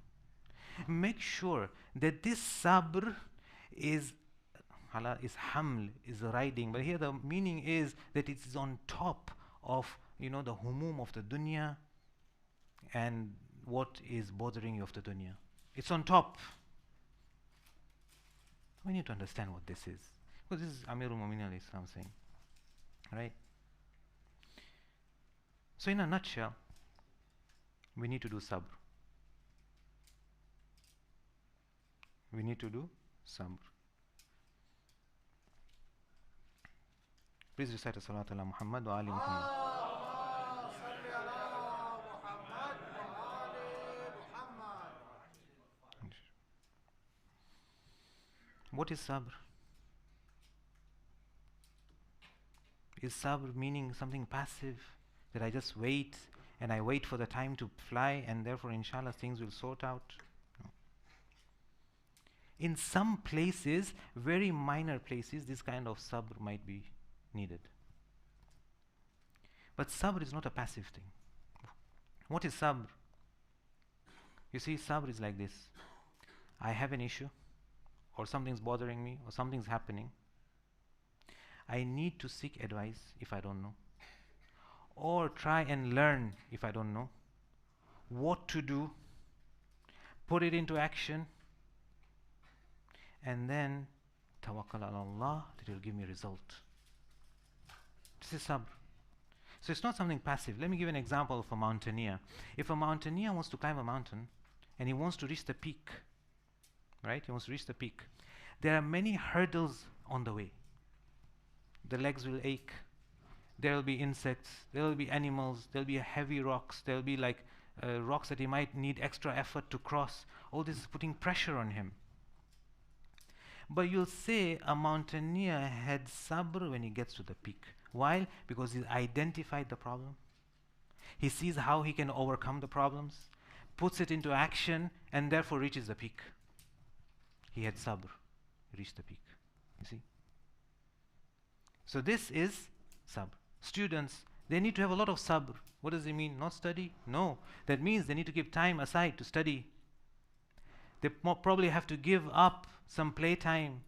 Make sure that this sabr is haml, is riding, but here the meaning is that it is on top of, the humum of the dunya and what is bothering you of the dunya. It's on top. We need to understand what this is, because this is Amirul Mu'minin alayhi salam saying, right? So in a nutshell, we need to do sabr. We need to do sabr. Please recite a Salat ala Muhammad wa Ali Muhammad. What is sabr? Is sabr meaning something passive, that I just wait and I wait for the time to fly and therefore inshallah things will sort out? No. In some places, very minor places, this kind of sabr might be needed. But sabr is not a passive thing. What is sabr? You see, sabr is like this. I have an issue, or something's bothering me, or something's happening. I need to seek advice if I don't know, or try and learn if I don't know what to do, put it into action, and then tawakkal ala Allah, that it will give me result. This is sabr. So it's not something passive. Let me give an example of a mountaineer. If a mountaineer wants to climb a mountain and he wants to reach the peak, right? He wants to reach the peak. There are many hurdles on the way. The legs will ache. There will be insects. There will be animals. There will be heavy rocks. There will be like rocks that he might need extra effort to cross. All this is putting pressure on him. But you'll say a mountaineer had sabr when he gets to the peak. Why? Because he identified the problem. He sees how he can overcome the problems, puts it into action, and therefore reaches the peak. He had sabr, reached the peak. You see? So this is sabr. Students, they need to have a lot of sabr. What does it mean? Not study? No. That means they need to give time aside to study. They probably have to give up some playtime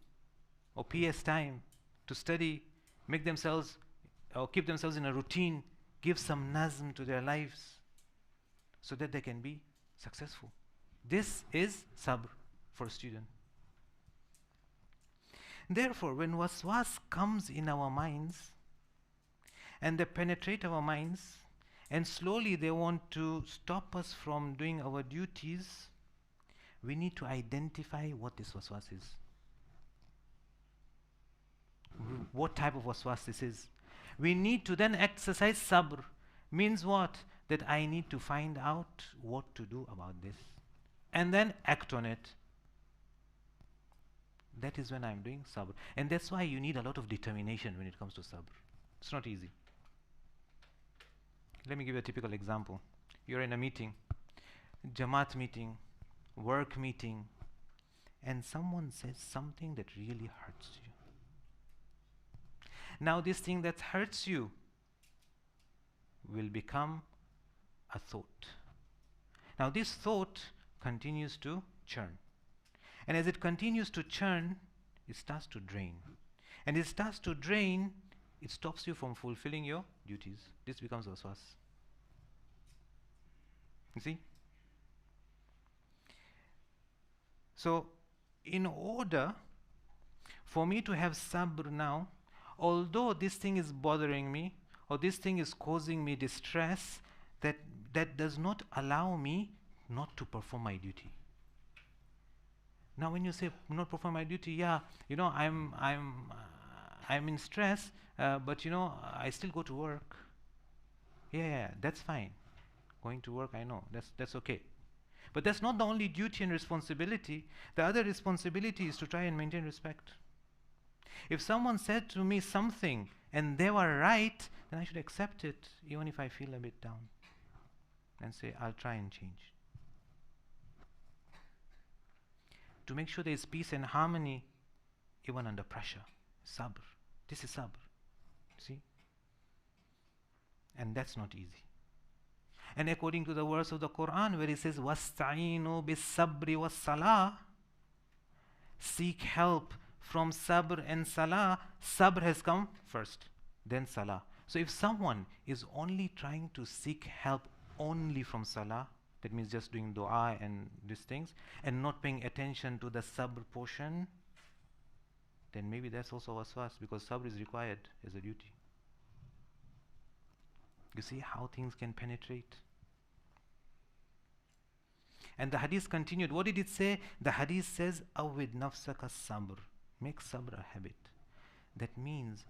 or PS time to study, make themselves or keep themselves in a routine, give some nazm to their lives so that they can be successful. This is sabr for a student. Therefore, when waswas comes in our minds and they penetrate our minds and slowly they want to stop us from doing our duties, we need to identify what this waswas is. What type of waswas this is. We need to then exercise sabr. Means what? That I need to find out what to do about this and then act on it. That is when I'm doing sabr. And that's why you need a lot of determination when it comes to sabr. It's not easy. Let me give you a typical example. You're in a meeting, Jamaat meeting, work meeting, and someone says something that really hurts you. Now this thing that hurts you will become a thought. Now this thought continues to churn. And as it continues to churn, it starts to drain. And it starts to drain, it stops you from fulfilling your duties. This becomes waswas. You see? So, in order for me to have sabr now, although this thing is bothering me, or this thing is causing me distress, that does not allow me not to perform my duty. Now when you say not perform my duty, yeah, you know, I'm in stress, but you know, I still go to work. Yeah, that's fine. Going to work, I know, that's okay. But that's not the only duty and responsibility. The other responsibility is to try and maintain respect. If someone said to me something and they were right, then I should accept it, even if I feel a bit down, and say, I'll try and change. To make sure there is peace and harmony, even under pressure. Sabr. This is sabr. See? And that's not easy. And according to the verse of the Quran where it says, وَاسْتَعِينُوا بِالصَّبْرِ وَالصَّلَاةِ, seek help from sabr and salah. Sabr has come first, then salah. So if someone is only trying to seek help only from salah, that means just doing dua and these things, and not paying attention to the sabr portion, then maybe that's also waswas, because sabr is required as a duty. You see how things can penetrate? And the hadith continued. What did it say? The hadith says, Awid nafsaka sabr. Make sabr a habit. That means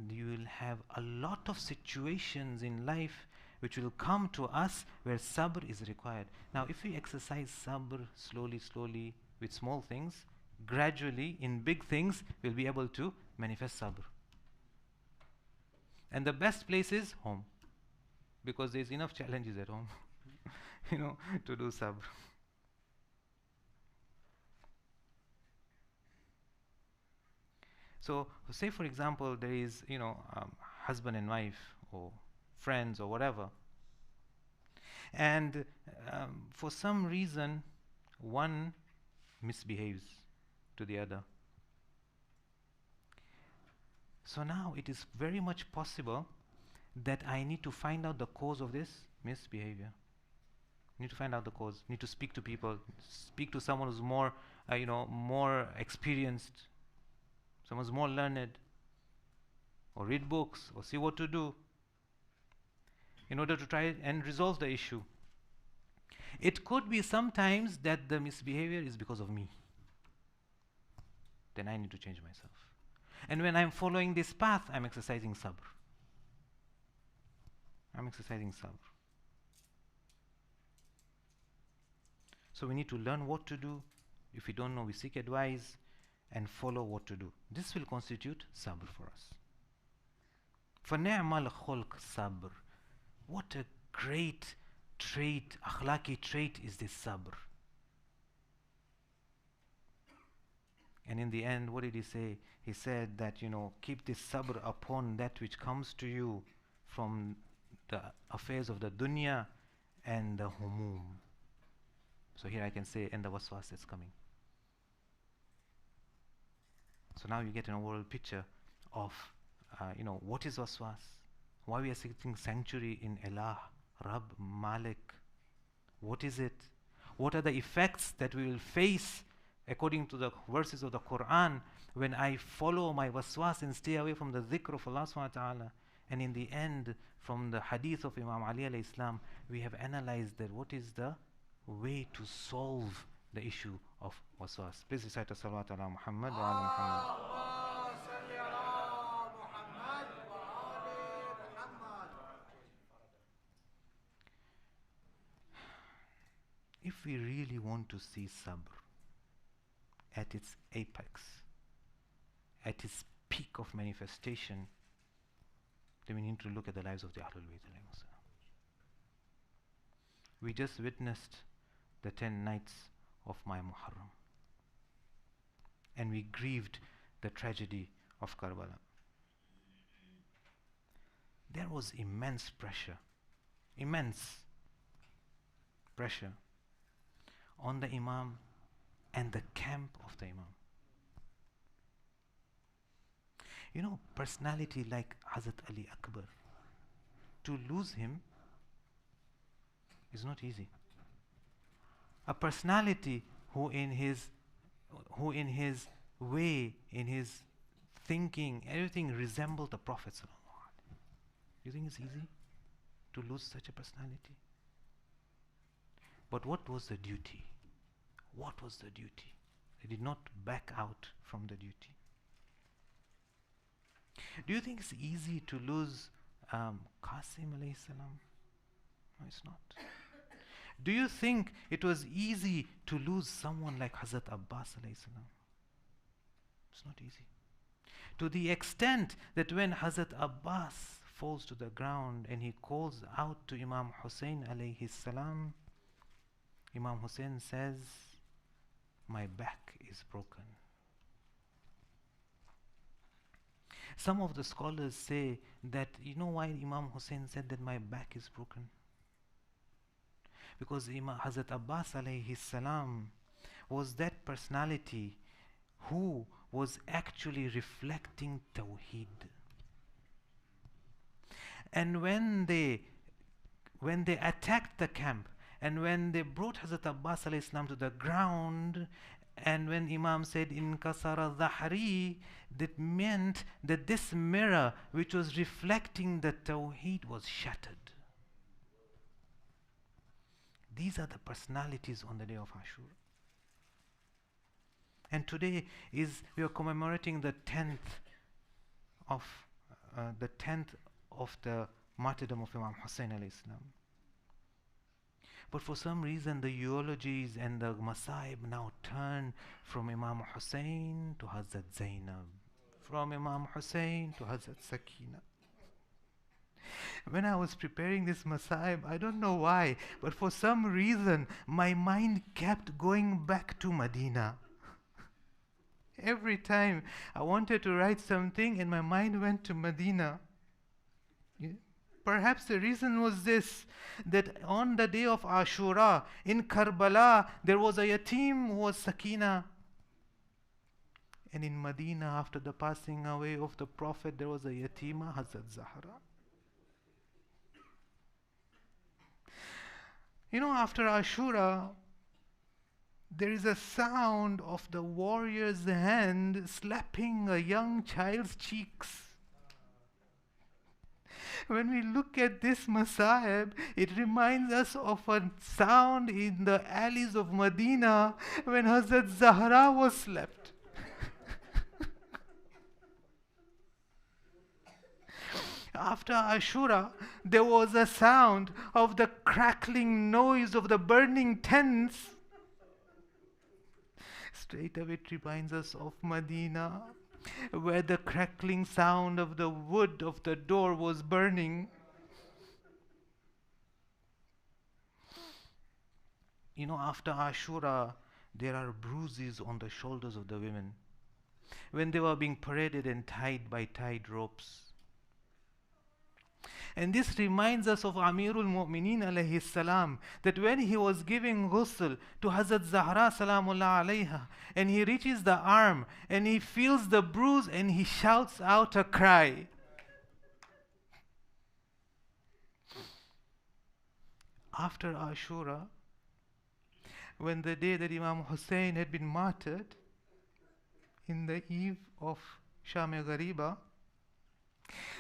you will have a lot of situations in life which will come to us where sabr is required. Now if we exercise sabr slowly with small things, gradually in big things we'll be able to manifest sabr. And the best place is home, because there's enough challenges at home you know, to do sabr. So say for example there is, you know, husband and wife or friends or whatever, and for some reason one misbehaves to the other. So now it is very much possible that I need to find out the cause of this misbehavior. Need to find out the cause. Need to speak to people. Speak to someone who's more, you know, more experienced. Someone who's more learned. Or read books. Or see what to do, in order to try and resolve the issue. It could be sometimes that the misbehavior is because of me. then I need to change myself. And when I'm following this path, I'm exercising sabr. I'm exercising sabr. So we need to learn what to do. If we don't know, we seek advice and follow what to do. This will constitute sabr for us. فَنِعْمَ الْخُلْقِ sabr. What a great trait, akhlaqi trait is this sabr. And in the end, what did he say? He said that, keep this sabr upon that which comes to you from the affairs of the dunya and the humum. So here I can say, and the waswaas that's coming. So now you get an overall picture of, what is waswas? Why we are seeking sanctuary in Allah, Rabb, Malik. What is it? What are the effects that we will face according to the verses of the Quran when I follow my waswas and stay away from the dhikr of Allah subhanahu wa ta'ala? And in the end, from the hadith of Imam Ali alayhi salam, we have analyzed that what is the way to solve the issue of waswas. Please recite as-salawat ala Muhammad wa ala Muhammad. If we really want to see sabr at its apex, at its peak of manifestation, then we need to look at the lives of the Ahlul Bayt. We just witnessed the 10 nights of my Muharram, and we grieved the tragedy of Karbala. There was immense pressure on the Imam and the camp of the Imam. Personality like Hazrat Ali Akbar, to lose him is not easy. A personality who in his way, in his thinking, everything resembled the Prophet sallallahu alaihi wasallam. You think it's easy to lose such a personality? But what was the duty? What was the duty? They did not back out from the duty. Do you think it's easy to lose Qasim alayhi salam? No, it's not. Do you think it was easy to lose someone like Hazrat Abbas alayhi salam? It's not easy. To the extent that when Hazrat Abbas falls to the ground and he calls out to Imam Hussein alayhi salam, Imam Hussein says, my back is broken. Some of the scholars say that, why Imam Hussein said that my back is broken? Because Hazrat Abbas alayhi salam was that personality who was actually reflecting Tawheed. And when they attacked the camp, and when they brought Hazrat Abbas alayhi salam to the ground, and when Imam said in kasara dhahri, that meant that this mirror which was reflecting the Tawheed was shattered. These are the personalities on the day of Ashura. And today we are commemorating the 10th of the martyrdom of Imam Hussein alayhi salam. But for some reason the eulogies and the masaib now turn from Imam Hussein to Hazrat Zainab, from Imam Hussein to Hazrat Sakina. When I was preparing this masaib, I don't know why, but for some reason my mind kept going back to Medina. Every time I wanted to write something and my mind went to Medina. Perhaps the reason was this, that on the day of Ashura in Karbala there was a yatim who was Sakina. And in Medina, after the passing away of the Prophet, there was a yatima, Hazrat Zahra. After Ashura, there is a sound of the warrior's hand slapping a young child's cheeks. When we look at this masaib, it reminds us of a sound in the alleys of Medina when Hazrat Zahra was slapped. After Ashura, there was a sound of the crackling noise of the burning tents. Straight away it reminds us of Medina, where the crackling sound of the wood of the door was burning. You know, after Ashura, there are bruises on the shoulders of the women when they were being paraded and tied by tied ropes. And this reminds us of Amirul Mu'mineen alayhi salam, that when he was giving ghusl to Hazrat Zahra salamullah alayha, and he reaches the arm and he feels the bruise and he shouts out a cry. After Ashura, when the day that Imam Hussein had been martyred, in the eve of Sham-e Ghariba,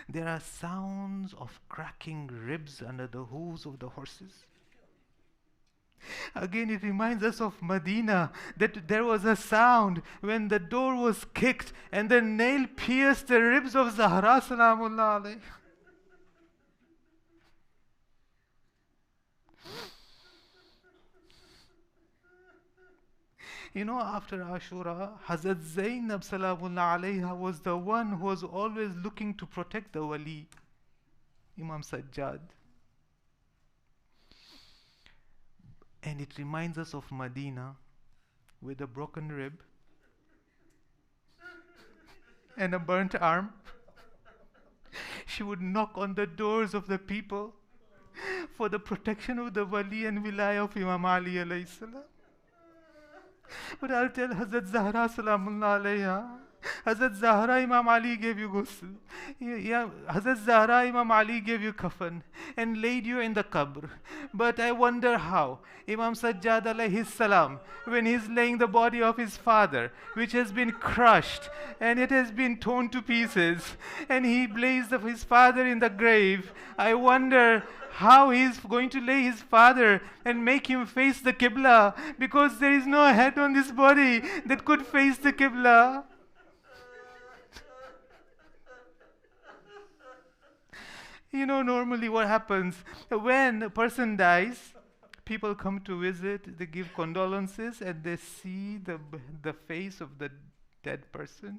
there are sounds of cracking ribs under the hooves of the horses. Again, it reminds us of Medina, that there was a sound when the door was kicked and the nail pierced the ribs of Zahra salamullah alayha. You know, after Ashura, Hazrat Zainab salamullah alayha was the one who was always looking to protect the wali, Imam Sajjad. And it reminds us of Medina with a broken rib and a burnt arm. She would knock on the doors of the people for the protection of the wali and wilaya of Imam Ali alayhi salam. But I'll tell Hazrat Zahra salamullah alayha, Hazrat Zahra, Imam Ali gave you ghusl. Yeah, Hazrat Zahra, Imam Ali gave you kafan and laid you in the qabr. But I wonder how Imam Sajjad alayhi salam, when he's laying the body of his father, which has been crushed and it has been torn to pieces, and he lays his father in the grave, I wonder how he's going to lay his father and make him face the Qibla, because there is no head on this body that could face the Qibla. You know, normally what happens when a person dies, people come to visit, they give condolences, and they see the face of the dead person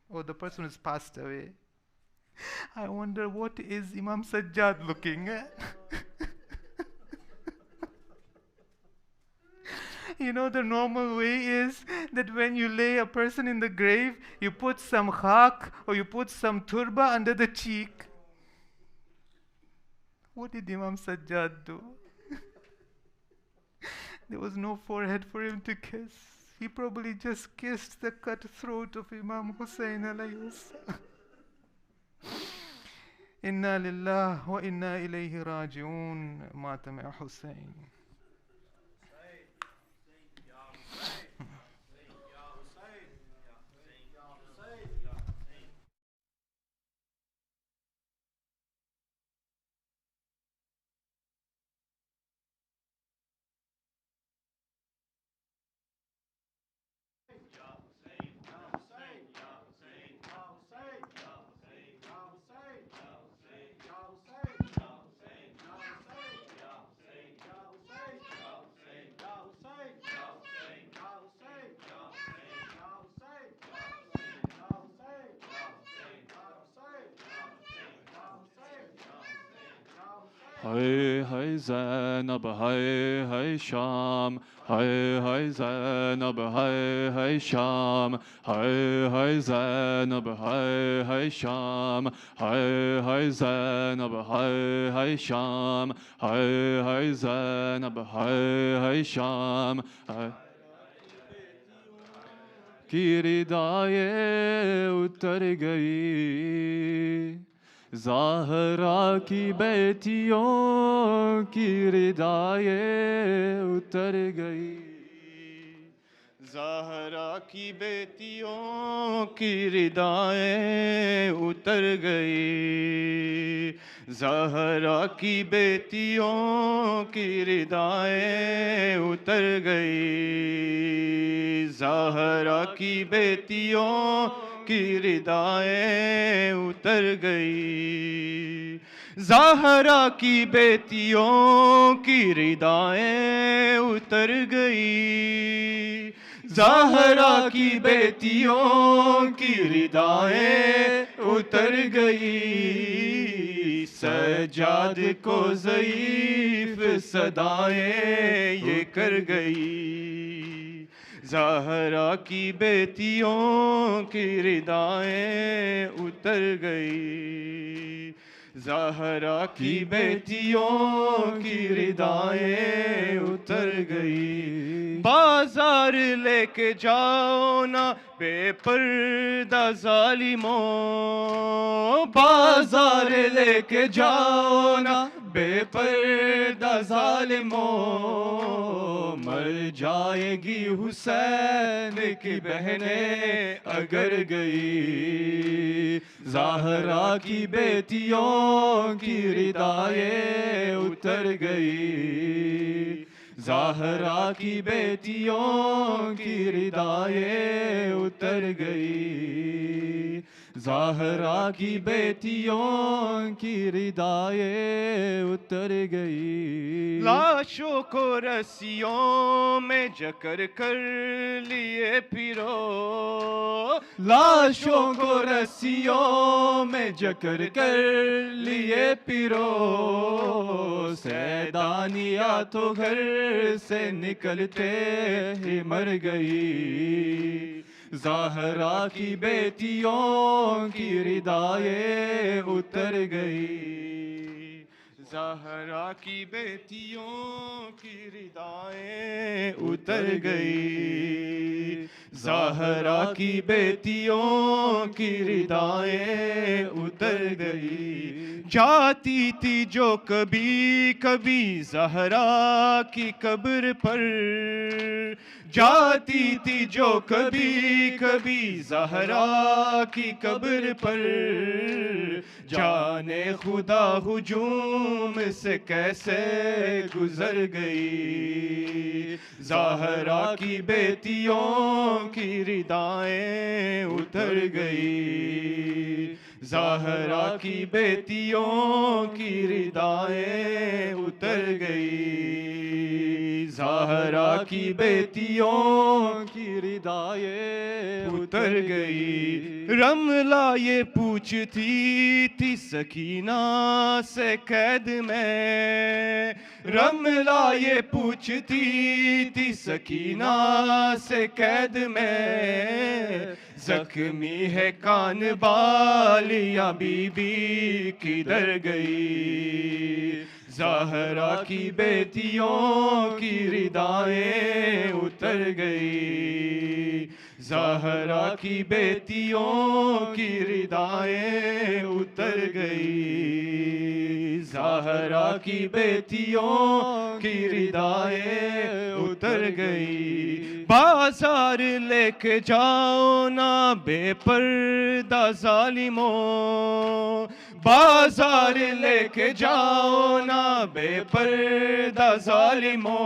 or the person who's passed away. I wonder, what is Imam Sajjad looking at? You know, the normal way is that when you lay a person in the grave, you put some khak or you put some turba under the cheek. What did Imam Sajjad do? There was no forehead for him to kiss. He probably just kissed the cut throat of Imam Hussein Aliyussein. Inna lillah wa inna ilayhi raji'un. Mata ma'a Hussein. Hey, hey, Zainab, hey, hey, Sham. Hey, hey, Zainab, hey, hey, Sham. Hey, hey, Zainab, hey, hey, Sham. Hey, hey, Zainab, hey, hey, Sham. Hey, hey, Zainab, hey, hey, Sham. की रिदाए उतर गई ज़ाहरा की बेटियों की रिदाए उतर गई ज़ाहरा की बेटियों की रिदाएं उतर गई ज़ाहरा की बेटियों की रिदाएं उतर गई ज़ाहरा की बेटियों की रिदाएं उतर गई, ज़हरा की बेटियों की रिदाएं उतर गई, ज़हरा की बेटियों की रिदाएं उतर गई, सज्जाद को ज़ईफ़ सदाएं ये कर गई, ज़हरा की बेटियों की रिदाएं उतर गई, ज़हरा की बेटियों की रिदाएं उतर गई। बाजार लेके जाओ ना बेपर्दा ज़ालिमों, बाजार लेके जाओ ना बेपर्दा ज़ालिमों, मर जाएगी हुसैन की बहनें अगर गई, ज़हरा की बेटियों की रिदाएं उतर गई, ज़हरा की बेटियों की रिदाएं उतर गई, ज़हरा की बेटियों की रिदाएं उतर गई। लाशों को रस्सियों में जकड़ कर लिए फिरो, लाशों को रस्सियों में जकड़ कर लिए फिरो, सैदानिया तो घर से निकलते ही मर गई, ज़हरा की बेटियों की रिदाएं उतर गई, ज़हरा की बेटियों की रिदाएं उतर गई, ज़हरा की बेटियों की रिदाएं उतर गई। जाती थी जो कभी कभी ज़हरा की कब्र पर, जाती थी जो कभी कभी ज़हरा की कब्र पर, जाने खुदा हुजूम से कैसे गुजर गई, ज़हरा की बेटियों की रिदाएं उतर गई, ज़हरा की बेटियों की रिदाएं उतर गई, ज़हरा की बेटियों की रिदाएं उतर गई। रमला ये पूछती थी सकीना से कैद में, रमला ये पूछती थी सकीना से कैद में, जख्मी है कान बालिया बीबी किधर गई, ज़हरा की बेटियों की रिदाएं उतर गई, ज़हरा की बेटियों की रिदाएं उतर गई, ज़हरा की बेटियों की रिदाएं उतर गई। बाजार लेके जाओ ना बेपर्दा ज़ालिमों, बाजार लेके जाओ ना बेपर्दा ज़ालिमों,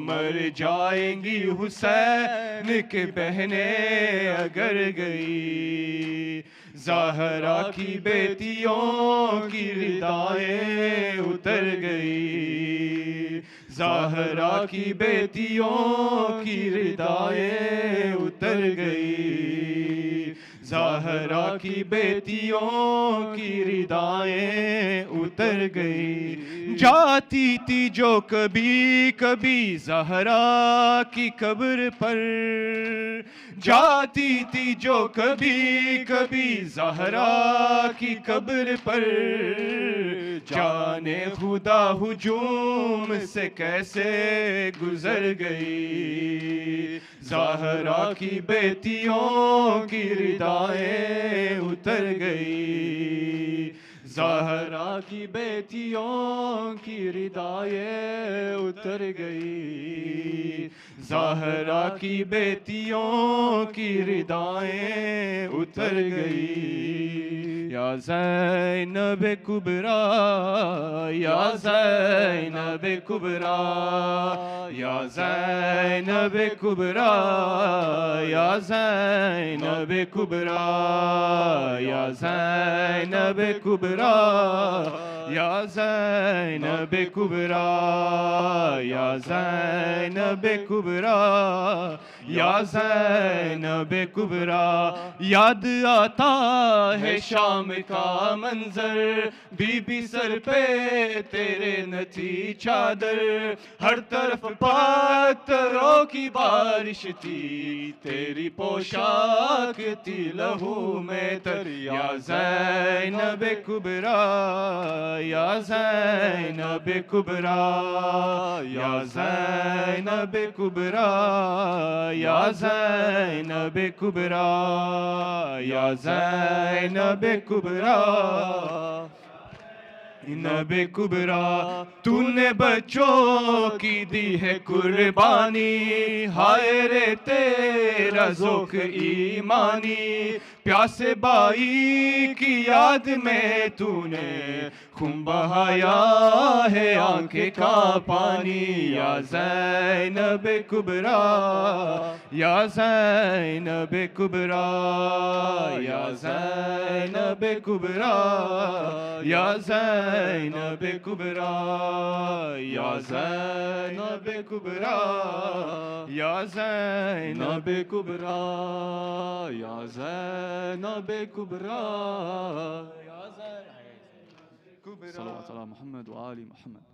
मर जाएंगी हुसैन के बहनें अगर गई, ज़हरा की बेटियों की रिदाएं उतर गई, ज़हरा की बेटियों की रिदाएं उतर गई, ज़हरा की बेटियों की रिदाएं उतर गई। जाती थी जो कभी कभी ज़हरा की कब्र पर, जाती थी जो कभी कभी ज़हरा की कब्र पर, जाने खुदा हुजूम से कैसे गुजर गई, ज़हरा की बेटियों की रिदाएं उतर गई, ज़हरा की बेटियों की रिदाएं उतर गई, ज़हरा की बेटियों की रिदाएं उतर गई। या ज़ैनब कुबरा या ज़ैनब कुबरा या ज़ैनब कुबरा या ज़ैनब कुबरा या ज़ैनब कुबरा या ज़ैनब कुबरा या ज़ैनब कुबरा या ज़ैनब कुबरा। याद आता है शाम का मंजर, बीबी सर पे तेरे नथी चादर, हर तरफ पत्थरों की बारिश थी, तेरी पोशाक थी लहू में तर। या ज़ैनब कुबरा या ज़ैनब कुबरा या ज़ैनब कुबरा या ज़ैनब कुबरा या ज़ैनब कुबरा नबे कुबरा। तूने बच्चों की दी है कुर्बानी, हाय रे तेरा ज़ोक ईमानी, प्यासे बाई की याद में तूने खून बहाया है आंखें का पानी। या ज़ैनब कुबरा या ज़ैनब कुबरा या ज़ैनब कुबरा या ज़ैनब कुबरा या ज़ैनब कुबरा या ज़ैनब कुबरा या ज़ैनब कुबरा या ज़ैनब कुबरा। सल्लल्लाहु अलैहि मोहम्मद व आलि मोहम्मद।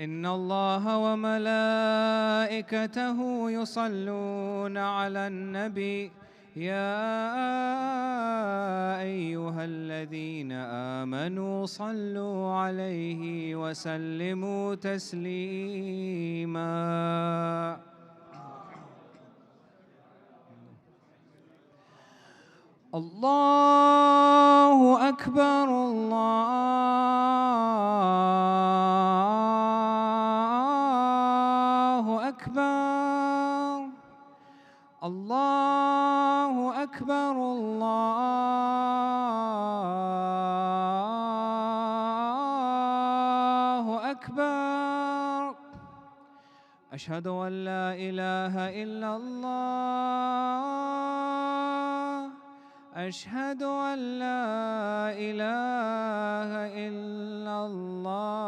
إن الله وملائكته يصلون على النبي يا أيها الذين آمنوا صلوا عليه وسلموا تسليما. الله أكبر الله أكبر الله أكبر الله أكبر. أشهد أن لا إله إلا الله أشهد أن لا إله إلا الله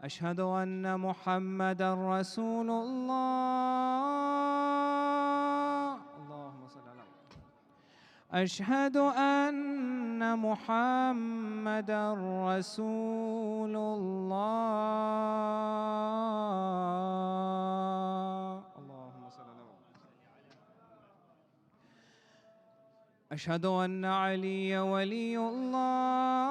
أشهد أن محمدًا رسول الله. اللهم صل على محمد. أشهد أن محمدًا رسول الله. اللهم صل على محمد. أشهد أن علي ولي الله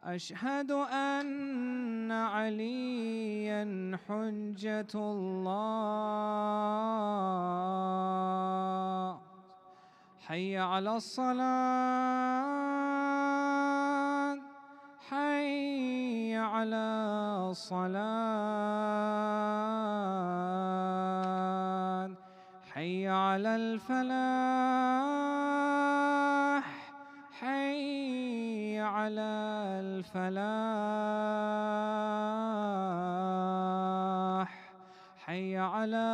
أشهد أن عليا حجة الله. حي على الصلاة حي على الصلاة حي على الفلاح حي على الفلاح حي على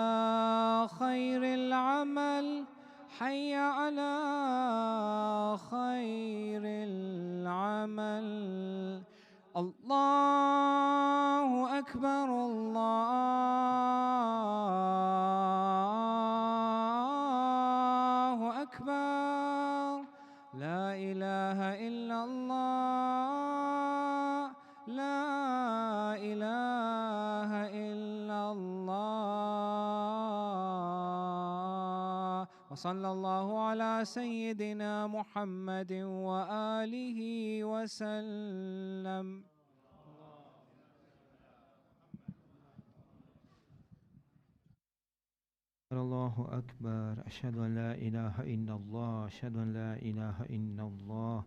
خير العمل حي على خير العمل. الله أكبر الله أكبر. لا إله إلا الله لا إله إلا الله. وصلى الله على سيدنا محمد وآله وسلم. الله أكبر. أشهد أن لا إله إلا الله أشهد أن لا إله إلا الله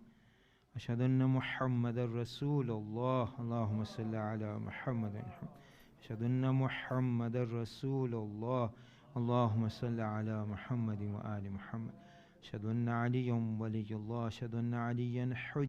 أشهد أن محمد رسول الله. اللهم صل على محمد. أشهد أن محمد رسول الله. اللهم صل على محمد وآل محمد. أشهد أن عليا ولي الله أشهد أن عليا حجة